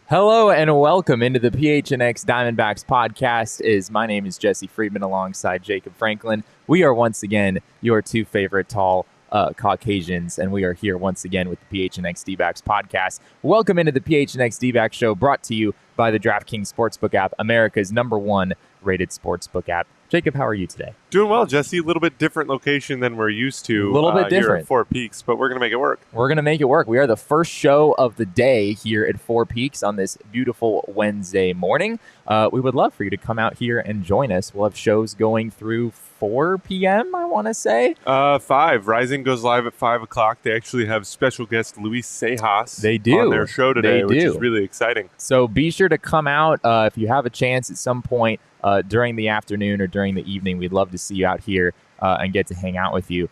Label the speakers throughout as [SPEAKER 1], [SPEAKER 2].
[SPEAKER 1] Hello and welcome into the PHNX Diamondbacks podcast. My name is Jesse Friedman alongside Jacob Franklin. We are once again your two favorite tall Caucasians, and we are here once again with the PHNX D-Backs podcast. Welcome into the PHNX D-Backs show, brought to you by the DraftKings Sportsbook app, America's #1 rated sportsbook app. Jacob, how are you today?
[SPEAKER 2] Doing well, Jesse. A little bit different location than we're used to.
[SPEAKER 1] A little bit different.
[SPEAKER 2] Here at Four Peaks, but we're going to make it work.
[SPEAKER 1] We're going to make it work. We are the first show of the day here at Four Peaks on this beautiful Wednesday morning. We would love for you to come out here and join us. We'll have shows going through 4 p.m., I want to say.
[SPEAKER 2] 5. Rising goes live at 5 o'clock. They actually have special guest Luis Sejas on their show today, which is really exciting.
[SPEAKER 1] So be sure to come out if you have a chance at some point during the afternoon or during the evening. We'd love to see you out here and get to hang out with you.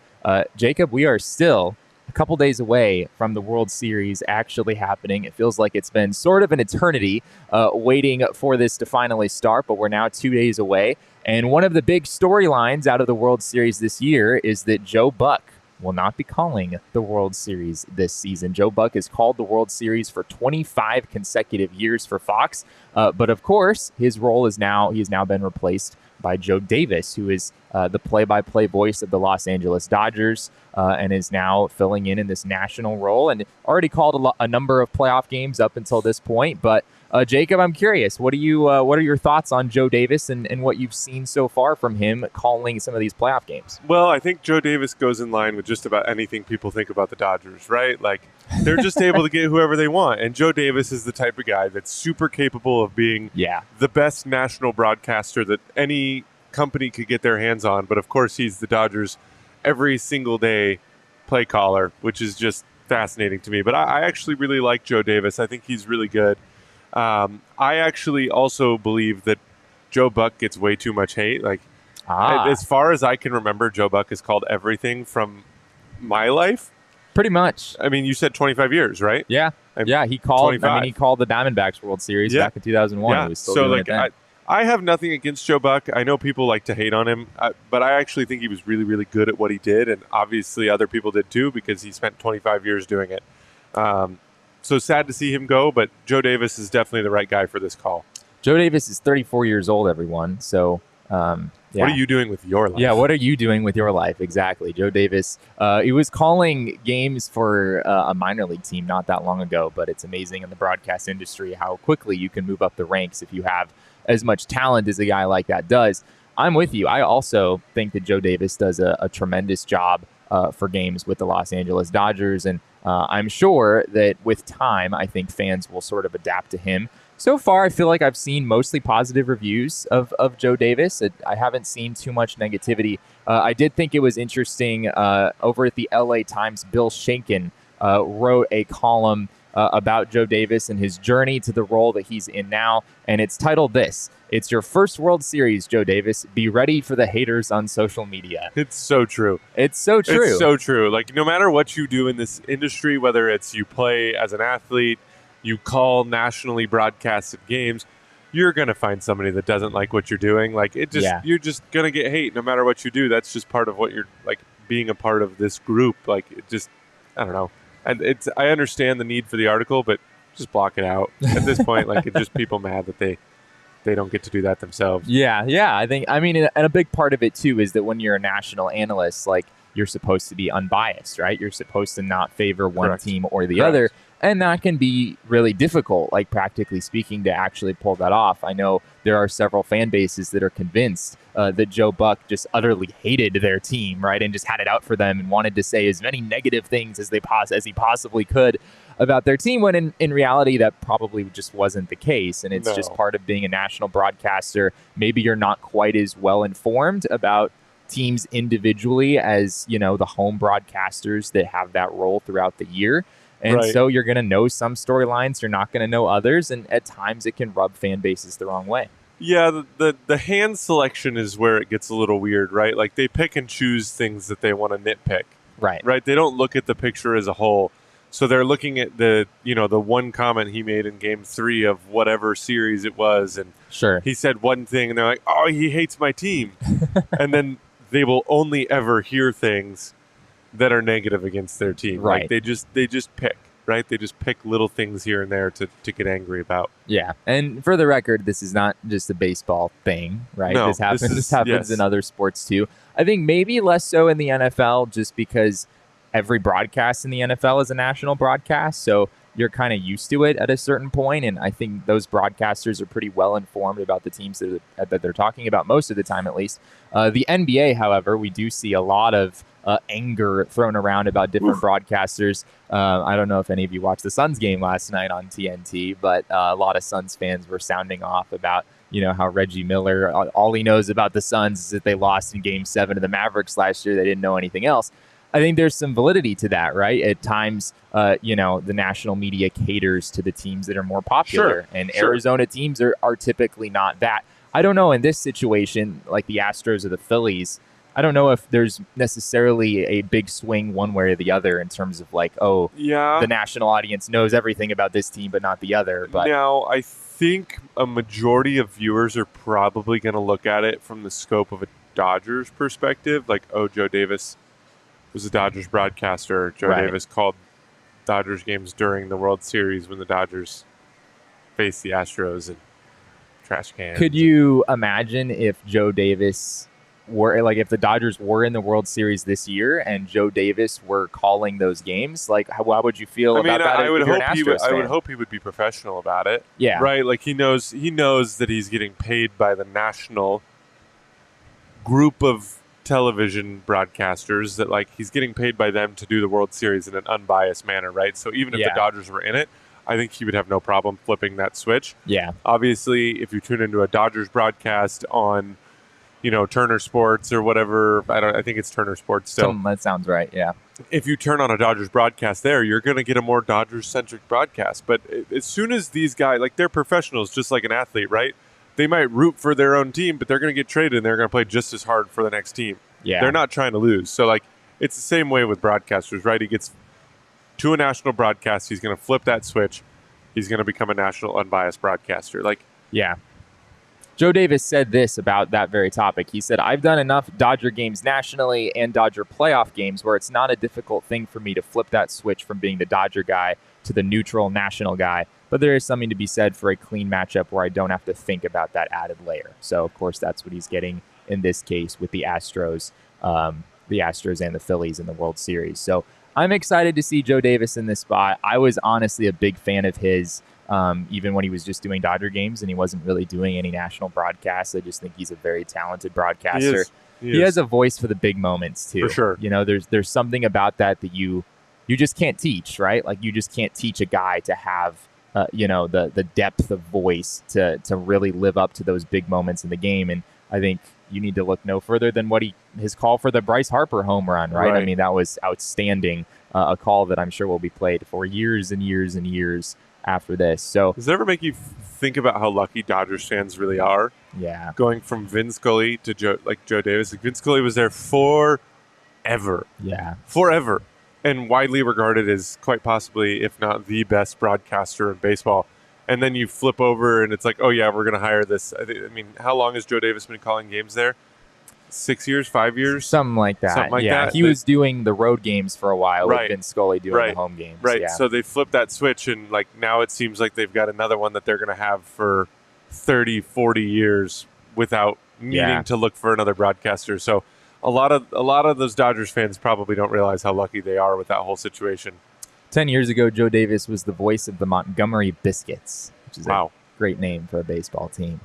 [SPEAKER 1] Jacob, we are still a couple days away from the World Series actually happening. It feels like it's been sort of an eternity waiting for this to finally start, but we're now 2 days away. And one of the big storylines out of the World Series this year is that Joe Buck will not be calling the World Series this season. Joe Buck has called the World Series for 25 consecutive years for Fox. But of course, his role is he's now been replaced by Joe Davis, who is the play-by-play voice of the Los Angeles Dodgers and is now filling in this national role and already called a number of playoff games up until this point. But Jacob, I'm curious, what are your thoughts on Joe Davis and what you've seen so far from him calling some of these playoff games?
[SPEAKER 2] Well, I think Joe Davis goes in line with just about anything people think about the Dodgers, right? Like, they're just able to get whoever they want. And Joe Davis is the type of guy that's super capable of being the best national broadcaster that any company could get their hands on. But, of course, he's the Dodgers' every single day play caller, which is just fascinating to me. But I actually really like Joe Davis. I think he's really good. I actually also believe that Joe Buck gets way too much hate. Like, as far as I can remember, Joe Buck has called everything from my life.
[SPEAKER 1] Pretty much.
[SPEAKER 2] I mean, you said 25 years, right?
[SPEAKER 1] Yeah. He called.
[SPEAKER 2] 25.
[SPEAKER 1] I mean, he called the Diamondbacks World Series back in 2001.
[SPEAKER 2] Yeah.
[SPEAKER 1] He was still doing it then.
[SPEAKER 2] I have nothing against Joe Buck. I know people like to hate on him, but I actually think he was really, really good at what he did, and obviously other people did too because he spent 25 years doing it. So sad to see him go, but Joe Davis is definitely the right guy for this call.
[SPEAKER 1] Joe Davis is 34 years old, everyone. So,
[SPEAKER 2] What are you doing with your life?
[SPEAKER 1] Yeah, what are you doing with your life? Exactly. Joe Davis, he was calling games for a minor league team not that long ago, but it's amazing in the broadcast industry how quickly you can move up the ranks if you have as much talent as a guy like that does. I'm with you. I also think that Joe Davis does a tremendous job for games with the Los Angeles Dodgers, and I'm sure that with time, I think fans will sort of adapt to him. So far, I feel like I've seen mostly positive reviews of Joe Davis. I haven't seen too much negativity. I did think it was interesting over at the LA Times, Bill Shankin wrote a column about Joe Davis and his journey to the role that he's in now. And it's titled this: "It's your first World Series, Joe Davis. Be ready for the haters on social media."
[SPEAKER 2] It's so true.
[SPEAKER 1] It's so true.
[SPEAKER 2] It's so true. Like, no matter what you do in this industry, whether it's you play as an athlete, you call nationally broadcasted games, you're going to find somebody that doesn't like what you're doing. Like, you're just going to get hate no matter what you do. That's just part of what you're, like, being a part of this group. Like, it just, I don't know. And I understand the need for the article, but just block it out. At this point, like, it's just people mad that they don't get to do that themselves.
[SPEAKER 1] Yeah. I mean, and a big part of it, too, is that when you're a national analyst, like, you're supposed to be unbiased, right? You're supposed to not favor one team or the other. And that can be really difficult, like practically speaking, to actually pull that off. I know there are several fan bases that are convinced that Joe Buck just utterly hated their team, right, and just had it out for them and wanted to say as many negative things as he possibly could about their team, when in reality that probably just wasn't the case. And it's just part of being a national broadcaster. Maybe you're not quite as well informed about teams individually as, the home broadcasters that have that role throughout the year. And so you're going to know some storylines, you're not going to know others, and at times it can rub fan bases the wrong way.
[SPEAKER 2] Yeah, the hand selection is where it gets a little weird, right? Like, they pick and choose things that they want to nitpick. Right. They don't look at the picture as a whole. So they're looking at the one comment he made in Game 3 of whatever series it was, and he said one thing, and they're like, "Oh, he hates my team," and then they will only ever hear things that are negative against their team.
[SPEAKER 1] Right.
[SPEAKER 2] Like, they just pick. right? They just pick little things here and there to get angry about.
[SPEAKER 1] Yeah, and for the record, this is not just a baseball thing, right?
[SPEAKER 2] No,
[SPEAKER 1] this happens
[SPEAKER 2] yes.
[SPEAKER 1] in other sports too. I think maybe less so in the NFL, just because every broadcast in the NFL is a national broadcast, so you're kind of used to it at a certain point, and I think those broadcasters are pretty well informed about the teams that they're talking about most of the time, at least. The NBA, however, we do see a lot of anger thrown around about different broadcasters. I don't know if any of you watched the Suns game last night on TNT, but a lot of Suns fans were sounding off about how Reggie Miller, all he knows about the Suns is that they lost in Game 7 of the Mavericks last year. They didn't know anything else. I think there's some validity to that, right? At times, the national media caters to the teams that are more popular, and Arizona teams are typically not that. I don't know in this situation, like the Astros or the Phillies, I don't know if there's necessarily a big swing one way or the other in terms of the national audience knows everything about this team but not the other. But
[SPEAKER 2] now I think a majority of viewers are probably going to look at it from the scope of a Dodgers perspective, like, Joe Davis was a Dodgers broadcaster. Joe Davis called Dodgers games during the World Series when the Dodgers faced the Astros and trash cans.
[SPEAKER 1] Could you imagine if Joe Davis were, if the Dodgers were in the World Series this year and Joe Davis were calling those games? How would you feel about that?
[SPEAKER 2] I would hope he would be professional about it.
[SPEAKER 1] Yeah.
[SPEAKER 2] Right? Like he knows that he's getting paid by the national group of television broadcasters, that he's getting paid by them to do the World Series in an unbiased manner, right? So even if the Dodgers were in it, I think he would have no problem flipping that switch.
[SPEAKER 1] Yeah.
[SPEAKER 2] Obviously, if you tune into a Dodgers broadcast on, Turner Sports or whatever, I think it's Turner Sports still.
[SPEAKER 1] That sounds right, yeah.
[SPEAKER 2] If you turn on a Dodgers broadcast there, you're going to get a more Dodgers-centric broadcast. But as soon as these guys, they're professionals, just like an athlete, right? They might root for their own team, but they're going to get traded and they're going to play just as hard for the next team.
[SPEAKER 1] Yeah.
[SPEAKER 2] They're not trying to lose. So, it's the same way with broadcasters, right? He gets to a national broadcast. He's going to flip that switch. He's going to become a national unbiased broadcaster.
[SPEAKER 1] Yeah. Joe Davis said this about that very topic. He said, "I've done enough Dodger games nationally and Dodger playoff games where it's not a difficult thing for me to flip that switch from being the Dodger guy to the neutral national guy. But there is something to be said for a clean matchup where I don't have to think about that added layer." So, of course, that's what he's getting in this case with the Astros and the Phillies in the World Series. So I'm excited to see Joe Davis in this spot. I was honestly a big fan of his, even when he was just doing Dodger games and he wasn't really doing any national broadcasts. I just think he's a very talented broadcaster. He has a voice for the big moments too.
[SPEAKER 2] For sure.
[SPEAKER 1] There's something about that you just can't teach, right? You just can't teach a guy to have the depth of voice to really live up to those big moments in the game. And I think you need to look no further than his call for the Bryce Harper home run, right? I mean, that was outstanding. A call that I'm sure will be played for years and years and years after this. So
[SPEAKER 2] does it ever make you think about how lucky Dodgers fans really are?
[SPEAKER 1] Yeah.
[SPEAKER 2] Going from Vin Scully to Joe Davis. Vin Scully was there forever.
[SPEAKER 1] Yeah.
[SPEAKER 2] Forever. And widely regarded as quite possibly, if not the best broadcaster in baseball. And then you flip over and it's like, oh yeah, we're going to hire this. I mean, how long has Joe Davis been calling games there? 6 years, 5 years?
[SPEAKER 1] Something like that. He was doing the road games for a while with Vin Scully doing the home games.
[SPEAKER 2] Right.
[SPEAKER 1] Yeah.
[SPEAKER 2] So they flipped that switch and now it seems like they've got another one that they're going to have for 30, 40 years without needing to look for another broadcaster. So a lot of those Dodgers fans probably don't realize how lucky they are with that whole situation.
[SPEAKER 1] 10 years ago, Joe Davis was the voice of the Montgomery Biscuits, which is a great name for a baseball team.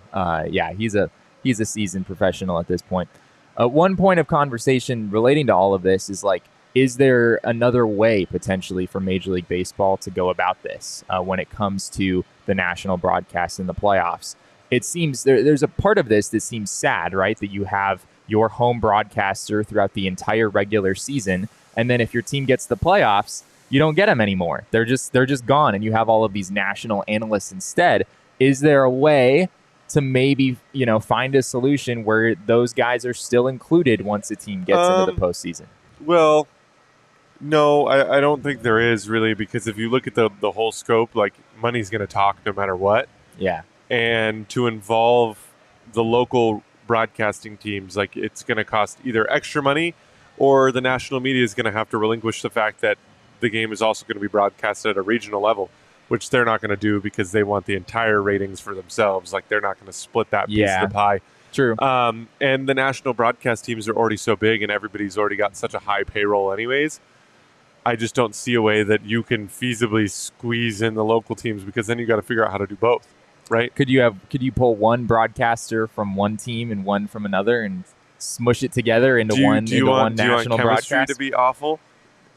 [SPEAKER 1] He's a seasoned professional at this point. One point of conversation relating to all of this is there another way potentially for Major League Baseball to go about this when it comes to the national broadcast in the playoffs? It seems there's a part of this that seems sad, right? That you have your home broadcaster throughout the entire regular season, and then if your team gets the playoffs, you don't get them anymore. They're just gone, and you have all of these national analysts instead. Is there a way to maybe find a solution where those guys are still included once a team gets into the postseason?
[SPEAKER 2] Well, no, I don't think there is really, because if you look at the whole scope, money's going to talk no matter what.
[SPEAKER 1] Yeah.
[SPEAKER 2] And to involve the local broadcasting teams, it's going to cost either extra money or the national media is going to have to relinquish the fact that the game is also going to be broadcasted at a regional level, which they're not going to do because they want the entire ratings for themselves. Like, they're not going to split that piece of the pie.
[SPEAKER 1] True.
[SPEAKER 2] And the national broadcast teams are already so big and everybody's already got such a high payroll anyways. I just don't see a way that you can feasibly squeeze in the local teams, because then you got to figure out how to do both, right?
[SPEAKER 1] Could you pull one broadcaster from one team and one from another and smush it together into one national broadcast?
[SPEAKER 2] To be awful?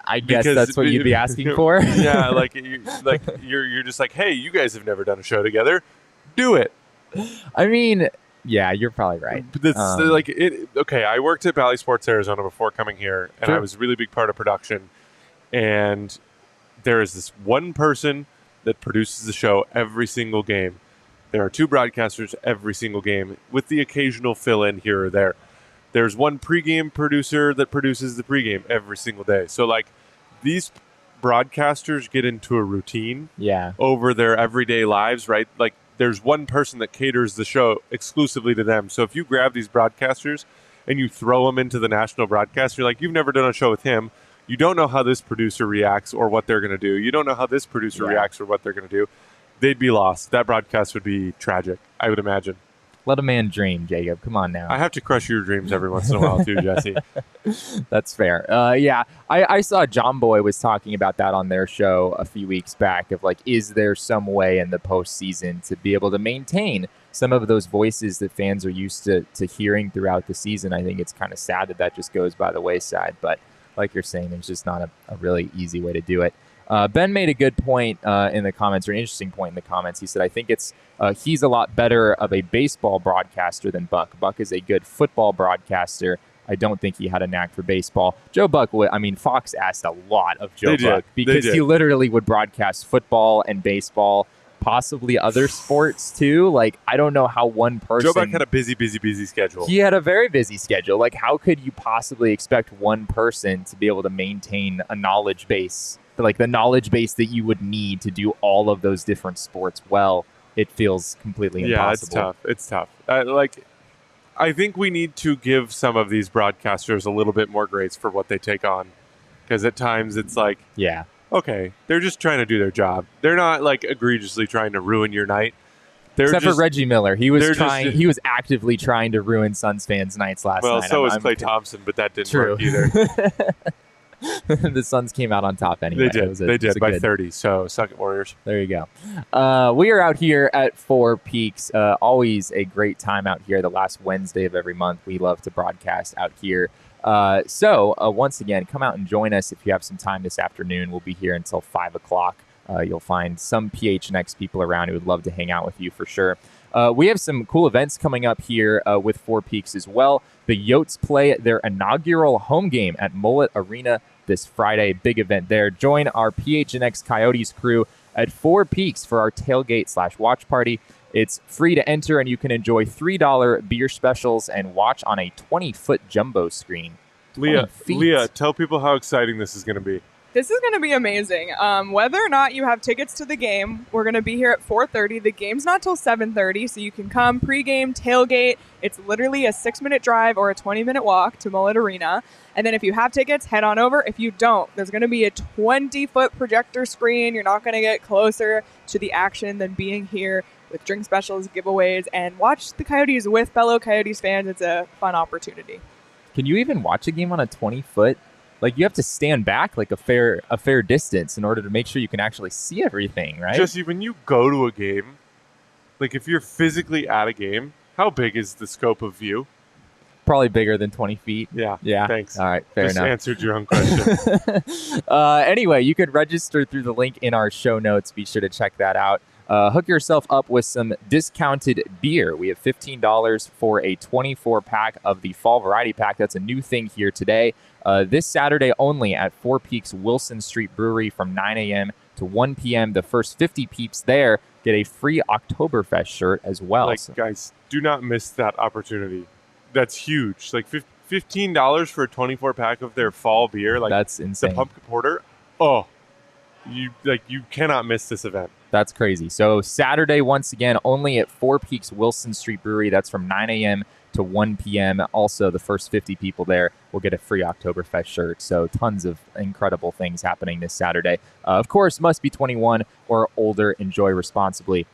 [SPEAKER 1] I guess that's what you'd be asking for.
[SPEAKER 2] Yeah, you're just like, hey, you guys have never done a show together. Do it.
[SPEAKER 1] I mean, yeah, you're probably right.
[SPEAKER 2] Okay, I worked at Bally Sports Arizona before coming here, and I was a really big part of production. And there is this one person that produces the show every single game. There are 2 broadcasters every single game, with the occasional fill-in here or there. There's one pregame producer that produces the pregame every single day. So, like, these broadcasters get into a routine over their everyday lives, right? Like, there's one person that caters the show exclusively to them. So if you grab these broadcasters and you throw them into the national broadcast, you're like, you've never done a show with him. You don't know how this producer reacts or what they're going to do. You don't know how this producer reacts or what they're going to do. They'd be lost. That broadcast would be tragic, I would imagine.
[SPEAKER 1] Let a man dream, Jacob. Come on now.
[SPEAKER 2] I have to crush your dreams every once in a while too, Jesse.
[SPEAKER 1] That's fair. I saw John Boy was talking about that on their show a few weeks back of, like, is there some way in the postseason to be able to maintain some of those voices that fans are used to hearing throughout the season? I think it's kind of sad that just goes by the wayside. But like you're saying, there's just not a really easy way to do it. Ben made a good point in the comments, or an interesting point in the comments. He said, I think he's a lot better of a baseball broadcaster than Buck. Buck is a good football broadcaster. I don't think he had a knack for baseball. Joe Buck, Fox asked a lot of Joe Buck because he literally would broadcast football and baseball, possibly other sports too. Like, I don't know how one person...
[SPEAKER 2] Joe Buck had a busy schedule.
[SPEAKER 1] He had a very busy schedule. Like, how could you possibly expect one person to be able to maintain a knowledge base, like the knowledge base that you would need to do all of those different sports well? It feels completely impossible.
[SPEAKER 2] Yeah, it's tough. I think we need to give some of these broadcasters a little bit more grace for what they take on, because at times it's like, okay, they're just trying to do their job. They're not, like, egregiously trying to ruin your night.
[SPEAKER 1] Except for Reggie Miller. He was actively trying to ruin Suns fans' nights last night.
[SPEAKER 2] Well, so was Klay Thompson, but that didn't work either.
[SPEAKER 1] The Suns came out on top anyway.
[SPEAKER 2] They did by 30, so suck it, Warriors.
[SPEAKER 1] There you go. We are out here at Four Peaks. Always a great time out here. The last Wednesday of every month, we love to broadcast out here. So once again, come out and join us if you have some time this afternoon. We'll be here until 5 o'clock. You'll find some PHNX people around who would love to hang out with you for sure. We have some cool events coming up here with Four Peaks as well. The Yotes play their inaugural home game at Mullet Arena this Friday. Big event there. Join our PHNX Coyotes crew at Four Peaks for our tailgate/watch party. It's free to enter, and you can enjoy $3 beer specials and watch on a 20-foot jumbo screen.
[SPEAKER 2] Leah, tell people how exciting this is going to be.
[SPEAKER 3] This is going to be amazing. Whether or not you have tickets to the game, we're going to be here at 4:30. The game's not till 7:30, so you can come pregame, tailgate. It's literally a 6-minute drive or a 20-minute walk to Mullet Arena. And then if you have tickets, head on over. If you don't, there's going to be a 20-foot projector screen. You're not going to get closer to the action than being here with drink specials, giveaways, and watch the Coyotes with fellow Coyotes fans. It's a fun opportunity.
[SPEAKER 1] Can you even watch a game on a 20-foot? Like, you have to stand back like a fair distance in order to make sure you can actually see everything, right?
[SPEAKER 2] Jesse, when you go to a game, like, if you're physically at a game, how big is the scope of view?
[SPEAKER 1] Probably bigger than 20 feet.
[SPEAKER 2] Yeah. Thanks.
[SPEAKER 1] All right. Fair enough.
[SPEAKER 2] Just answered your own question.
[SPEAKER 1] Anyway, you could register through the link in our show notes. Be sure to check that out. Hook yourself up with some discounted beer. We have $15 for a 24-pack of the Fall Variety Pack. That's a new thing here today. This Saturday only at Four Peaks Wilson Street Brewery from 9 a.m. to 1 p.m. The first 50 peeps there get a free Oktoberfest shirt as well.
[SPEAKER 2] Guys, do not miss that opportunity. That's huge. Like, $15 for a 24-pack of their fall beer. Like,
[SPEAKER 1] that's insane.
[SPEAKER 2] The pumpkin porter. Oh, you cannot miss this event.
[SPEAKER 1] That's crazy. So Saturday, once again, only at Four Peaks Wilson Street Brewery. That's from 9 a.m. to 1 p.m. Also, the first 50 people there will get a free Oktoberfest shirt. So tons of incredible things happening this Saturday. Of course, must be 21 or older. Enjoy responsibly.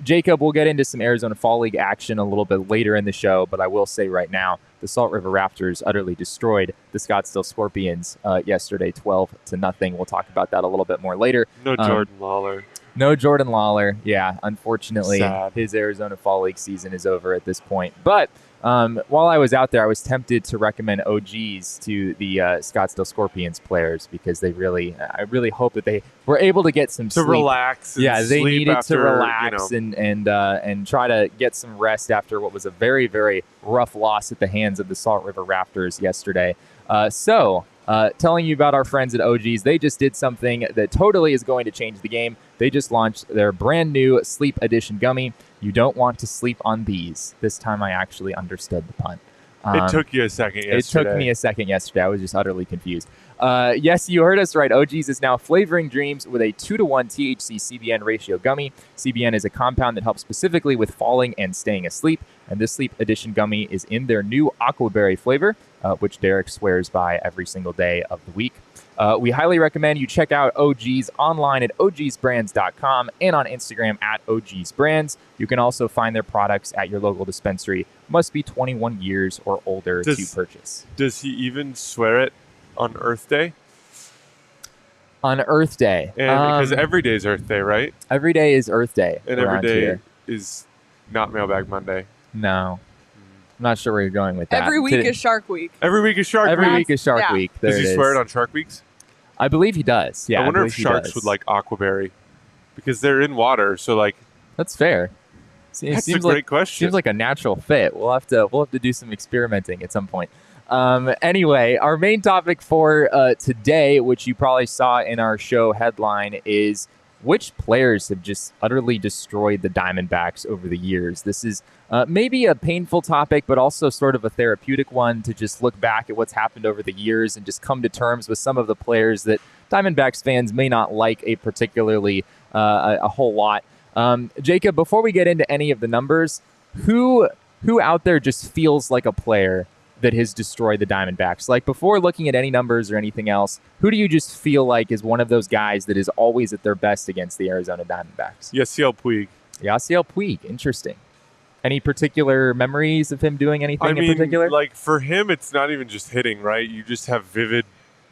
[SPEAKER 1] Jacob, we'll get into some Arizona Fall League action a little bit later in the show, but I will say right now, the Salt River Raptors utterly destroyed the Scottsdale Scorpions yesterday, 12-0. We'll talk about that a little bit more later.
[SPEAKER 2] No Jordan Lawler.
[SPEAKER 1] No Jordan Lawler. Yeah, unfortunately,
[SPEAKER 2] Sad.
[SPEAKER 1] His Arizona Fall League season is over at this point. But while I was out there, I was tempted to recommend OGs to the Scottsdale Scorpions players because I really hope that they were able to get some sleep.
[SPEAKER 2] Relax.
[SPEAKER 1] Yeah, they needed
[SPEAKER 2] after,
[SPEAKER 1] to relax and try to get some rest after what was a very, very rough loss at the hands of the Salt River Raptors yesterday. Telling you about our friends at OGs, they just did something that totally is going to change the game. They just launched their brand new Sleep Edition gummy. You don't want to sleep on these. This time I actually understood the pun.
[SPEAKER 2] It took you a second yesterday.
[SPEAKER 1] It took me a second yesterday. I was just utterly confused. Yes, you heard us right. OGs is now flavoring dreams with a 2-to-1 THC-CBN ratio gummy. CBN is a compound that helps specifically with falling and staying asleep. And this Sleep Edition gummy is in their new aquaberry flavor, which Derek swears by every single day of the week. We highly recommend you check out OGs online at ogsbrands.com and on Instagram at ogsbrands. You can also find their products at your local dispensary. Must be 21 years or older to purchase.
[SPEAKER 2] Does he even swear it on Earth Day?
[SPEAKER 1] On Earth Day.
[SPEAKER 2] Because every day is Earth Day, right?
[SPEAKER 1] Every day is Earth Day.
[SPEAKER 2] And every day is not Mailbag Monday.
[SPEAKER 1] No. I'm not sure where you're going with that.
[SPEAKER 3] Every week is Shark Week.
[SPEAKER 2] Every week is Shark Week.
[SPEAKER 1] Every week is Shark Week. There
[SPEAKER 2] does he swear it on Shark Weeks?
[SPEAKER 1] I believe he does. Yeah,
[SPEAKER 2] I wonder if sharks would like aquaberry because they're in water. So
[SPEAKER 1] that's fair.
[SPEAKER 2] That's a great question.
[SPEAKER 1] Seems like a natural fit. We'll have to do some experimenting at some point. Anyway, our main topic for today, which you probably saw in our show headline, is which players have just utterly destroyed the Diamondbacks over the years. This is maybe a painful topic, but also sort of a therapeutic one to just look back at what's happened over the years and just come to terms with some of the players that Diamondbacks fans may not like a whole lot. Jacob, before we get into any of the numbers, who out there just feels like a player that has destroyed the Diamondbacks? Like, before looking at any numbers or anything else, who do you just feel like is one of those guys that is always at their best against the Arizona Diamondbacks?
[SPEAKER 2] Yasiel Puig.
[SPEAKER 1] Yasiel Puig. Interesting. Any particular memories of him doing anything in particular?
[SPEAKER 2] Like, for him, it's not even just hitting, right? You just have vivid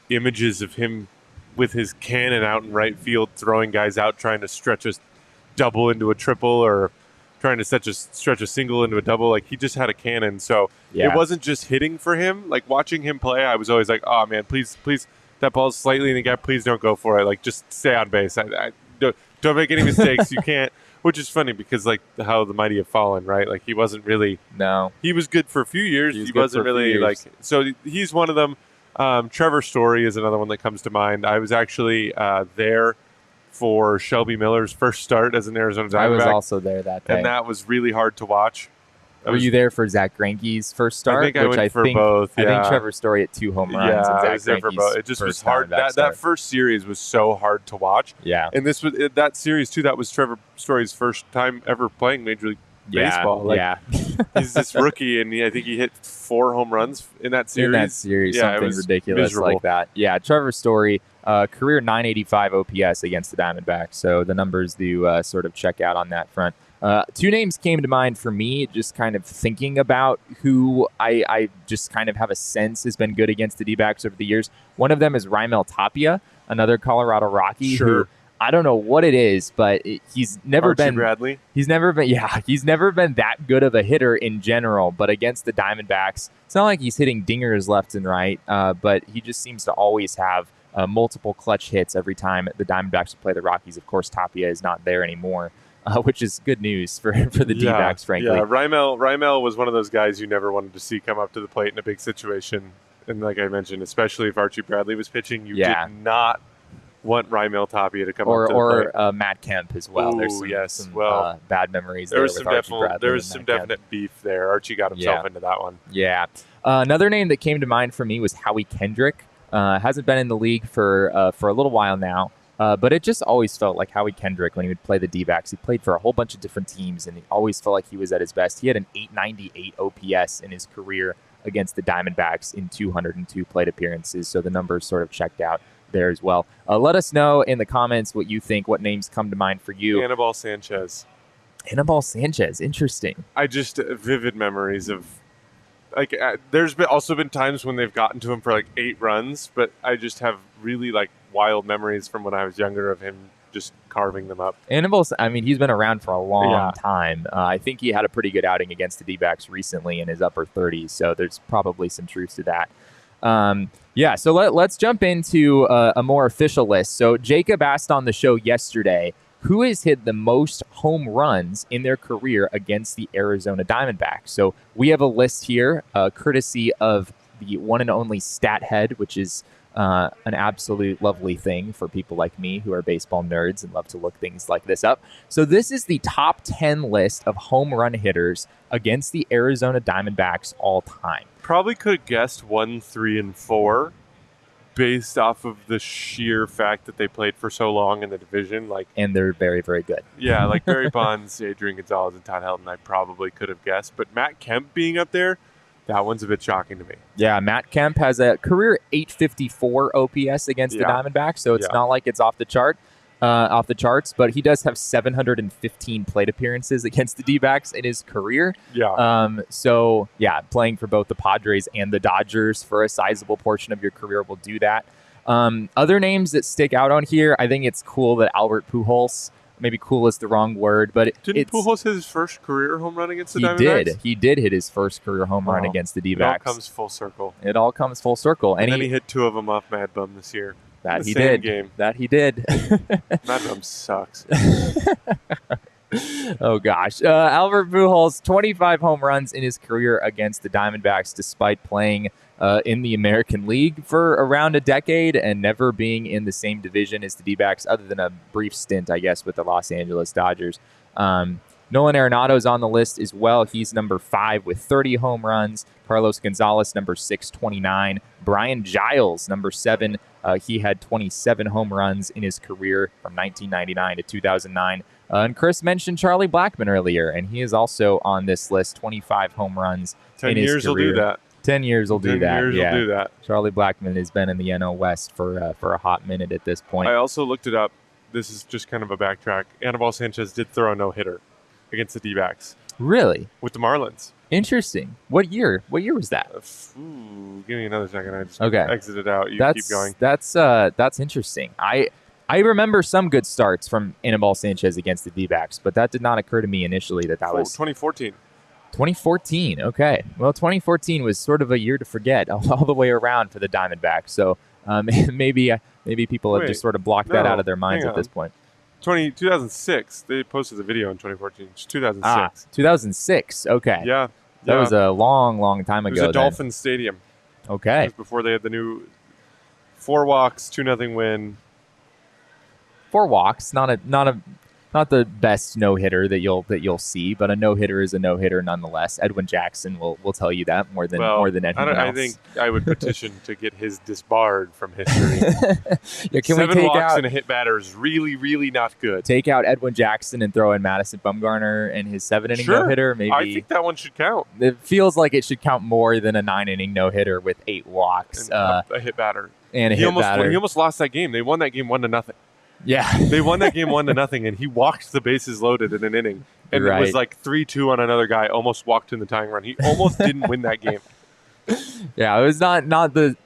[SPEAKER 2] images of him with his cannon out in right field, throwing guys out, trying to stretch a double into a triple or trying to stretch a single into a double. Like, he just had a cannon. So it wasn't just hitting for him. Like, watching him play, I was always like, oh, man, please, that ball's slightly in the gap. Please don't go for it. Like, just stay on base. I don't make any mistakes. You can't. Which is funny because, like, how the mighty have fallen, right? Like, he wasn't really.
[SPEAKER 1] No.
[SPEAKER 2] He was good for a few years. He wasn't really, like. So he's one of them. Trevor Story is another one that comes to mind. I was actually there for Shelby Miller's first start as an Arizona Diamondback.
[SPEAKER 1] I was also there that day.
[SPEAKER 2] And that was really hard to watch.
[SPEAKER 1] Were you there for Zach Greinke's first start?
[SPEAKER 2] I think I went for both. Yeah.
[SPEAKER 1] I think Trevor Story at 2 home runs.
[SPEAKER 2] Yeah,
[SPEAKER 1] and Zach
[SPEAKER 2] I was there for both. It just was hard. That first series was so hard to watch.
[SPEAKER 1] Yeah.
[SPEAKER 2] And this was that series too. That was Trevor Story's first time ever playing Major League Baseball. Like, he's this rookie, and I think he hit 4 home runs in that series.
[SPEAKER 1] Something ridiculous
[SPEAKER 2] miserable.
[SPEAKER 1] like that. Yeah, Trevor Story, career 985 OPS against the Diamondbacks. So the numbers do sort of check out on that front. 2 names came to mind for me, just kind of thinking about who I just kind of have a sense has been good against the D-backs over the years. One of them is Raimel Tapia, another Colorado Rocky.
[SPEAKER 2] Sure.
[SPEAKER 1] Who, I don't know what it is, but he's never
[SPEAKER 2] Archie
[SPEAKER 1] been.
[SPEAKER 2] Bradley.
[SPEAKER 1] He's never been that good of a hitter in general. But against the Diamondbacks, it's not like he's hitting dingers left and right. But he just seems to always have multiple clutch hits every time the Diamondbacks play the Rockies. Of course, Tapia is not there anymore. Which is good news for the D-backs, frankly.
[SPEAKER 2] Yeah, Raimel was one of those guys you never wanted to see come up to the plate in a big situation. And like I mentioned, especially if Archie Bradley was pitching, you did not want Raimel Tapia to come up to the plate.
[SPEAKER 1] Or Matt Kemp as well.
[SPEAKER 2] Ooh,
[SPEAKER 1] There's some bad memories there with Archie Bradley.
[SPEAKER 2] There was some definite beef there. Archie got himself into that one.
[SPEAKER 1] Yeah. Another name that came to mind for me was Howie Kendrick. Hasn't been in the league for a little while now. But it just always felt like Howie Kendrick, when he would play the D-backs, he played for a whole bunch of different teams, and he always felt like he was at his best. He had an 898 OPS in his career against the Diamondbacks in 202 plate appearances, so the numbers sort of checked out there as well. Let us know in the comments what you think, what names come to mind for you.
[SPEAKER 2] Anibal Sanchez.
[SPEAKER 1] Anibal Sanchez, interesting.
[SPEAKER 2] I just vivid memories of, like, there's also been times when they've gotten to him for like 8 runs, but I just have really like wild memories from when I was younger of him just carving them up.
[SPEAKER 1] Anibal, I mean, he's been around for a long time. I think he had a pretty good outing against the D-backs recently in his upper 30s, so there's probably some truth to that. So let's jump into a more official list. So Jacob asked on the show yesterday, who has hit the most home runs in their career against the Arizona Diamondbacks? So we have a list here, courtesy of the one and only Stat Head, which is an absolute lovely thing for people like me who are baseball nerds and love to look things like this up. So this is the top 10 list of home run hitters against the Arizona Diamondbacks all time.
[SPEAKER 2] Probably could have guessed 1, 3, and 4 based off of the sheer fact that they played for so long in the division.
[SPEAKER 1] And they're very, very good.
[SPEAKER 2] Yeah, like Barry Bonds, Adrian Gonzalez, and Todd Helton, I probably could have guessed. But Matt Kemp being up there, that one's a bit shocking to me.
[SPEAKER 1] Yeah, Matt Kemp has a career 854 OPS against the Diamondbacks, so it's not like it's off the charts, but he does have 715 plate appearances against the D-backs in his career. Playing for both the Padres and the Dodgers for a sizable portion of your career will do that. Other names that stick out on here, I think it's cool that Albert Pujols, maybe cool is the wrong word, but
[SPEAKER 2] didn't Pujols hit his first career home run against the Diamondbacks?
[SPEAKER 1] He did hit his first career home run against the D-backs.
[SPEAKER 2] It all comes full circle.
[SPEAKER 1] It all comes full circle.
[SPEAKER 2] And then he hit 2 of them off Mad Bum this year.
[SPEAKER 1] That he did.
[SPEAKER 2] Mad Bum sucks.
[SPEAKER 1] Oh, gosh. Albert Pujols, 25 home runs in his career against the Diamondbacks, despite playing in the American League for around a decade and never being in the same division as the D-backs, other than a brief stint, I guess, with the Los Angeles Dodgers. Nolan Arenado's on the list as well. He's number 5 with 30 home runs. Carlos Gonzalez, number 6, 29. Brian Giles, number 7. He had 27 home runs in his career from 1999 to 2009. And Chris mentioned Charlie Blackmon earlier, and he is also on this list, 25 home runs in his career. 10 years will do that. 10 years will do that. 10 years will do that. Charlie Blackmon has been in the NL West for a hot minute at this point.
[SPEAKER 2] I also looked it up. This is just kind of a backtrack. Anibal Sanchez did throw a no-hitter against the D-backs.
[SPEAKER 1] Really?
[SPEAKER 2] With the Marlins.
[SPEAKER 1] Interesting. What year? What year was that?
[SPEAKER 2] Give me another second. I just exited out. Keep going.
[SPEAKER 1] That's interesting. I remember some good starts from Anibal Sanchez against the D-backs, but that did not occur to me initially that was
[SPEAKER 2] 2014.
[SPEAKER 1] 2014. Okay. Well, 2014 was sort of a year to forget all the way around for the Diamondbacks. So maybe people have just sort of blocked that out of their minds at this point.
[SPEAKER 2] 2006. They posted the video in 2014. It's 2006.
[SPEAKER 1] 2006. Okay.
[SPEAKER 2] Yeah.
[SPEAKER 1] That was a long, long time ago.
[SPEAKER 2] It was at Dolphins Stadium.
[SPEAKER 1] Okay.
[SPEAKER 2] It was before they had the new 4 walks, 2-0 win.
[SPEAKER 1] 4 walks, not the best no-hitter that you'll see, but a no-hitter is a no-hitter nonetheless. Edwin Jackson will tell you that more than anyone else.
[SPEAKER 2] I think I would petition to get his disbarred from history.
[SPEAKER 1] Can
[SPEAKER 2] 7
[SPEAKER 1] we take
[SPEAKER 2] walks
[SPEAKER 1] out
[SPEAKER 2] and a hit batter is really, really not good.
[SPEAKER 1] Take out Edwin Jackson and throw in Madison Bumgarner and his 7-inning no-hitter. Maybe
[SPEAKER 2] I think that one should count.
[SPEAKER 1] It feels like it should count more than a 9-inning no-hitter with 8 walks.
[SPEAKER 2] And a hit batter.
[SPEAKER 1] And a hit batter.
[SPEAKER 2] He almost lost that game. They won that game 1-0.
[SPEAKER 1] Yeah.
[SPEAKER 2] They won that game 1-0, and he walked the bases loaded in an inning. And it was like 3-2 on another guy, almost walked in the tying run. He almost didn't win that game.
[SPEAKER 1] Yeah, it was not the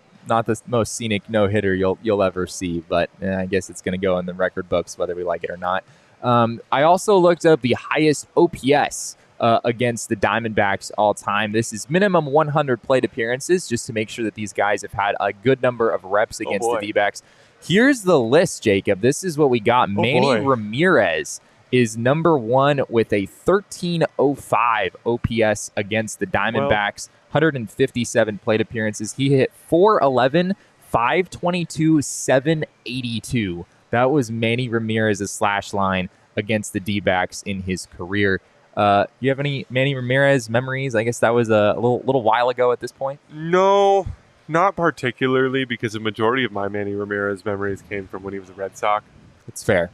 [SPEAKER 1] most scenic no-hitter you'll ever see, but I guess it's going to go in the record books whether we like it or not. I also looked up the highest OPS against the Diamondbacks all time. This is minimum 100 plate appearances, just to make sure that these guys have had a good number of reps against the D-backs. Here's the list, Jacob. This is what we got. Manny Ramirez is number 1 with a 1305 OPS against the Diamondbacks. 157 plate appearances. He hit 411, 522, 782. That was Manny Ramirez's slash line against the D-backs in his career. You have any Manny Ramirez memories? I guess that was a little while ago at this point.
[SPEAKER 2] No, not particularly, because the majority of my Manny Ramirez memories came from when he was a Red Sox.
[SPEAKER 1] It's fair.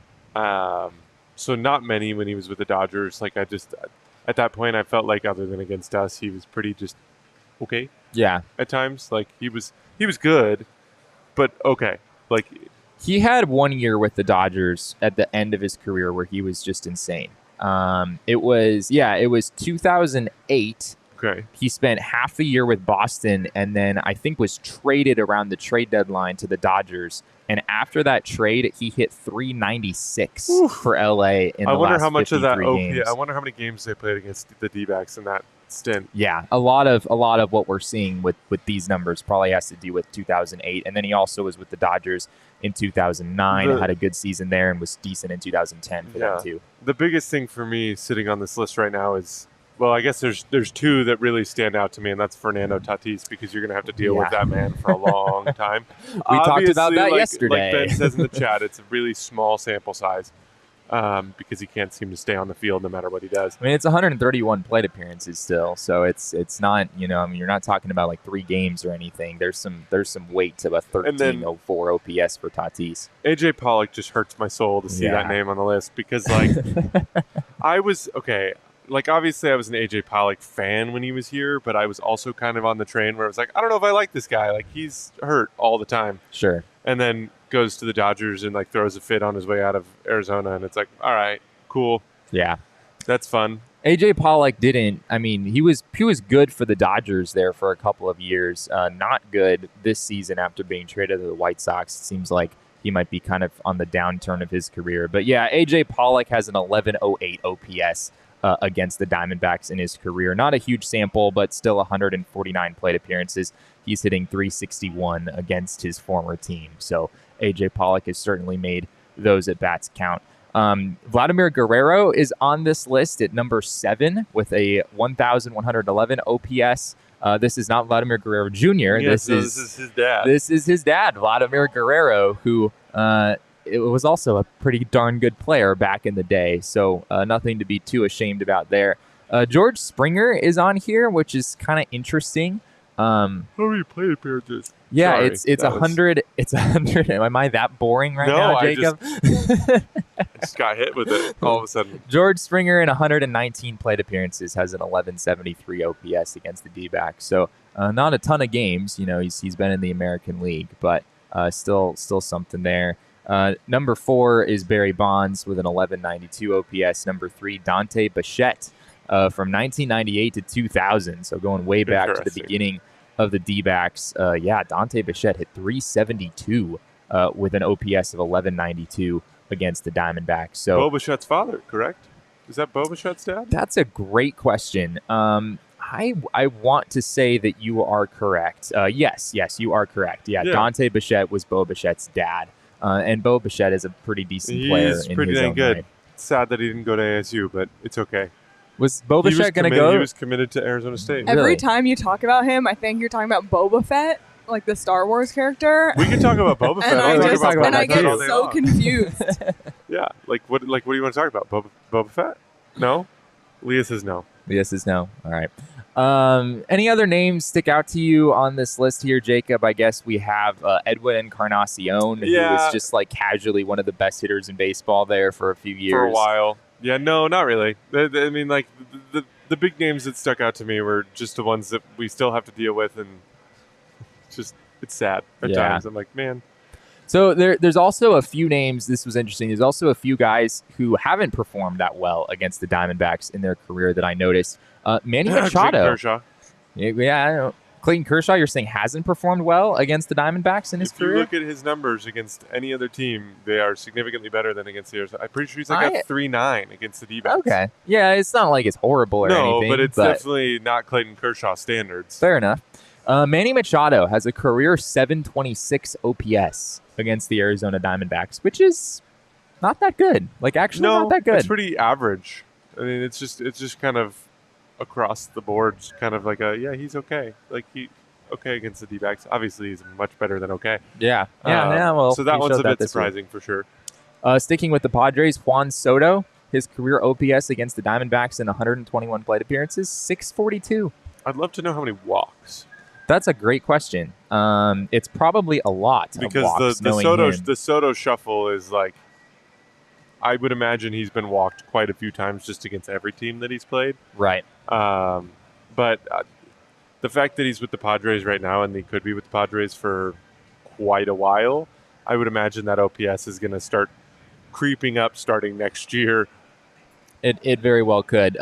[SPEAKER 2] So not many when he was with the Dodgers. Like at that point, I felt like other than against us, he was pretty just okay.
[SPEAKER 1] Yeah.
[SPEAKER 2] At times, like he was good, but okay. Like
[SPEAKER 1] he had 1 year with the Dodgers at the end of his career where he was just insane. It was 2008.
[SPEAKER 2] Okay.
[SPEAKER 1] He spent half the year with Boston and then I think was traded around the trade deadline to the Dodgers. And after that trade, he hit 396 for LA in the last 53 games.
[SPEAKER 2] I wonder how many games they played against the D-backs in that stint.
[SPEAKER 1] Yeah, a lot of what we're seeing with these numbers probably has to do with 2008. And then he also was with the Dodgers in 2009, had a good season there and was decent in 2010 for them too.
[SPEAKER 2] The biggest thing for me sitting on this list right now is, well, I guess there's two that really stand out to me, and that's Fernando Tatis, because you're going to have to deal with that man for a long time.
[SPEAKER 1] We talked about that yesterday.
[SPEAKER 2] Like Ben says in the chat, it's a really small sample size because he can't seem to stay on the field no matter what he does.
[SPEAKER 1] I mean, it's 131 plate appearances still, so it's not, you're not talking about like 3 games or anything. There's some weight to a 1304 OPS for Tatis.
[SPEAKER 2] AJ Pollock just hurts my soul to see that name on the list because, like, I was okay. Like, obviously, I was an AJ Pollock fan when he was here, but I was also kind of on the train where I was like, I don't know if I like this guy. Like, he's hurt all the time.
[SPEAKER 1] Sure.
[SPEAKER 2] And then goes to the Dodgers and, like, throws a fit on his way out of Arizona, and it's like, all right, cool.
[SPEAKER 1] Yeah.
[SPEAKER 2] That's fun.
[SPEAKER 1] AJ Pollock didn't. I mean, he was good for the Dodgers there for a couple of years. Not good this season after being traded to the White Sox. It seems like he might be kind of on the downturn of his career. But, yeah, AJ Pollock has an 1108 OPS. Against the Diamondbacks in his career. Not a huge sample, but still 149 plate appearances. He's hitting 361 against his former team. So AJ Pollock has certainly made those at-bats count. Vladimir Guerrero is on this list at number 7 with a 1,111 OPS. This is not Vladimir Guerrero Jr.
[SPEAKER 2] This is his dad.
[SPEAKER 1] This is his dad, Vladimir Guerrero, who... it was also a pretty darn good player back in the day, so nothing to be too ashamed about there. George Springer is on here, which is kind of interesting.
[SPEAKER 2] How many plate appearances?
[SPEAKER 1] Yeah, sorry, it's 100. It's 100. Am I that boring now, Jacob?
[SPEAKER 2] I just got hit with it all of a sudden.
[SPEAKER 1] George Springer in 119 plate appearances has an 1173 OPS against the D-backs. So not a ton of games. He's been in the American League, but still something there. Number 4 is Barry Bonds with an 1192 OPS. Number 3, Dante Bichette from 1998 to 2000. So going way back to the beginning of the D-backs. Dante Bichette hit 372 with an OPS of 1192 against the Diamondbacks. So
[SPEAKER 2] Bo Bichette's father, correct? Is that Bo Bichette's dad?
[SPEAKER 1] That's a great question. I want to say that you are correct. Yes, you are correct. Yeah, Dante Bichette was Bo Bichette's dad. And Bo Bichette is a pretty decent player. He's
[SPEAKER 2] pretty dang good. Right. It's sad that he didn't go to ASU, but it's okay.
[SPEAKER 1] Was Bo Bichette going to go?
[SPEAKER 2] He was committed to Arizona State.
[SPEAKER 3] Every time you talk about him, I think you're talking about Boba Fett, like the Star Wars character.
[SPEAKER 2] We can talk about Boba Fett.
[SPEAKER 3] And I get so confused.
[SPEAKER 2] Yeah, like what do you want to talk about? Boba Fett? No? Leah says no.
[SPEAKER 1] Leah says no. All right. Any other names stick out to you on this list here, Jacob? I guess we have Edwin Encarnacion, who was just like casually one of the best hitters in baseball there for a few years.
[SPEAKER 2] For a while. Yeah, no, not really. I mean, like, the big names that stuck out to me were just the ones that we still have to deal with, and it's sad at times. I'm like, man.
[SPEAKER 1] So there's also a few names. This was interesting. There's also a few guys who haven't performed that well against the Diamondbacks in their career that I noticed. Manny Machado.
[SPEAKER 2] Clayton Kershaw.
[SPEAKER 1] Yeah, I know. Clayton Kershaw, you're saying hasn't performed well against the Diamondbacks in his career?
[SPEAKER 2] If you look at his numbers against any other team, they are significantly better than against the Arizona. I'm pretty sure he's like a 3.9 against the D-backs.
[SPEAKER 1] Okay. Yeah, it's not like it's horrible or anything.
[SPEAKER 2] No, but it's definitely not Clayton Kershaw standards.
[SPEAKER 1] Fair enough. Manny Machado has a career 726 OPS against the Arizona Diamondbacks, which is not that good. Like, actually not that good.
[SPEAKER 2] It's pretty average. I mean, it's just kind of across the board, kind of like he's okay. Like, okay against the D-backs. Obviously, he's much better than okay.
[SPEAKER 1] Yeah. Well,
[SPEAKER 2] so that one's a bit surprising for sure.
[SPEAKER 1] Sticking with the Padres, Juan Soto, his career OPS against the Diamondbacks in 121 plate appearances, 642.
[SPEAKER 2] I'd love to know how many walks.
[SPEAKER 1] That's a great question. It's probably a lot
[SPEAKER 2] because
[SPEAKER 1] of walks,
[SPEAKER 2] the Soto shuffle is like I would imagine he's been walked quite a few times just against every team that he's played.
[SPEAKER 1] Right.
[SPEAKER 2] But the fact that he's with the Padres right now, and he could be with the Padres for quite a while, I would imagine that OPS is going to start creeping up starting next year.
[SPEAKER 1] It very well could.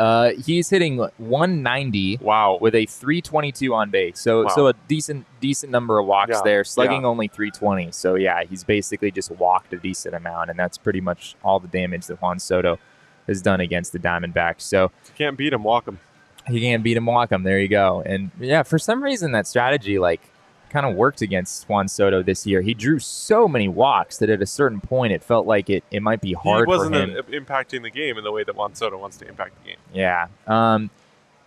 [SPEAKER 1] He's hitting 190.
[SPEAKER 2] Wow.
[SPEAKER 1] With a 322 on base. So a decent number of walks there. Slugging only 320. So yeah, he's basically just walked a decent amount, and that's pretty much all the damage that Juan Soto has done against the Diamondbacks. So
[SPEAKER 2] if you can't beat him, walk him.
[SPEAKER 1] You can't beat him, walk him. There you go. And yeah, for some reason that strategy kind of worked against Juan Soto this year. He drew so many walks that at a certain point it felt like it might be hard for him.
[SPEAKER 2] He wasn't impacting the game in the way that Juan Soto wants to impact the game.
[SPEAKER 1] Yeah.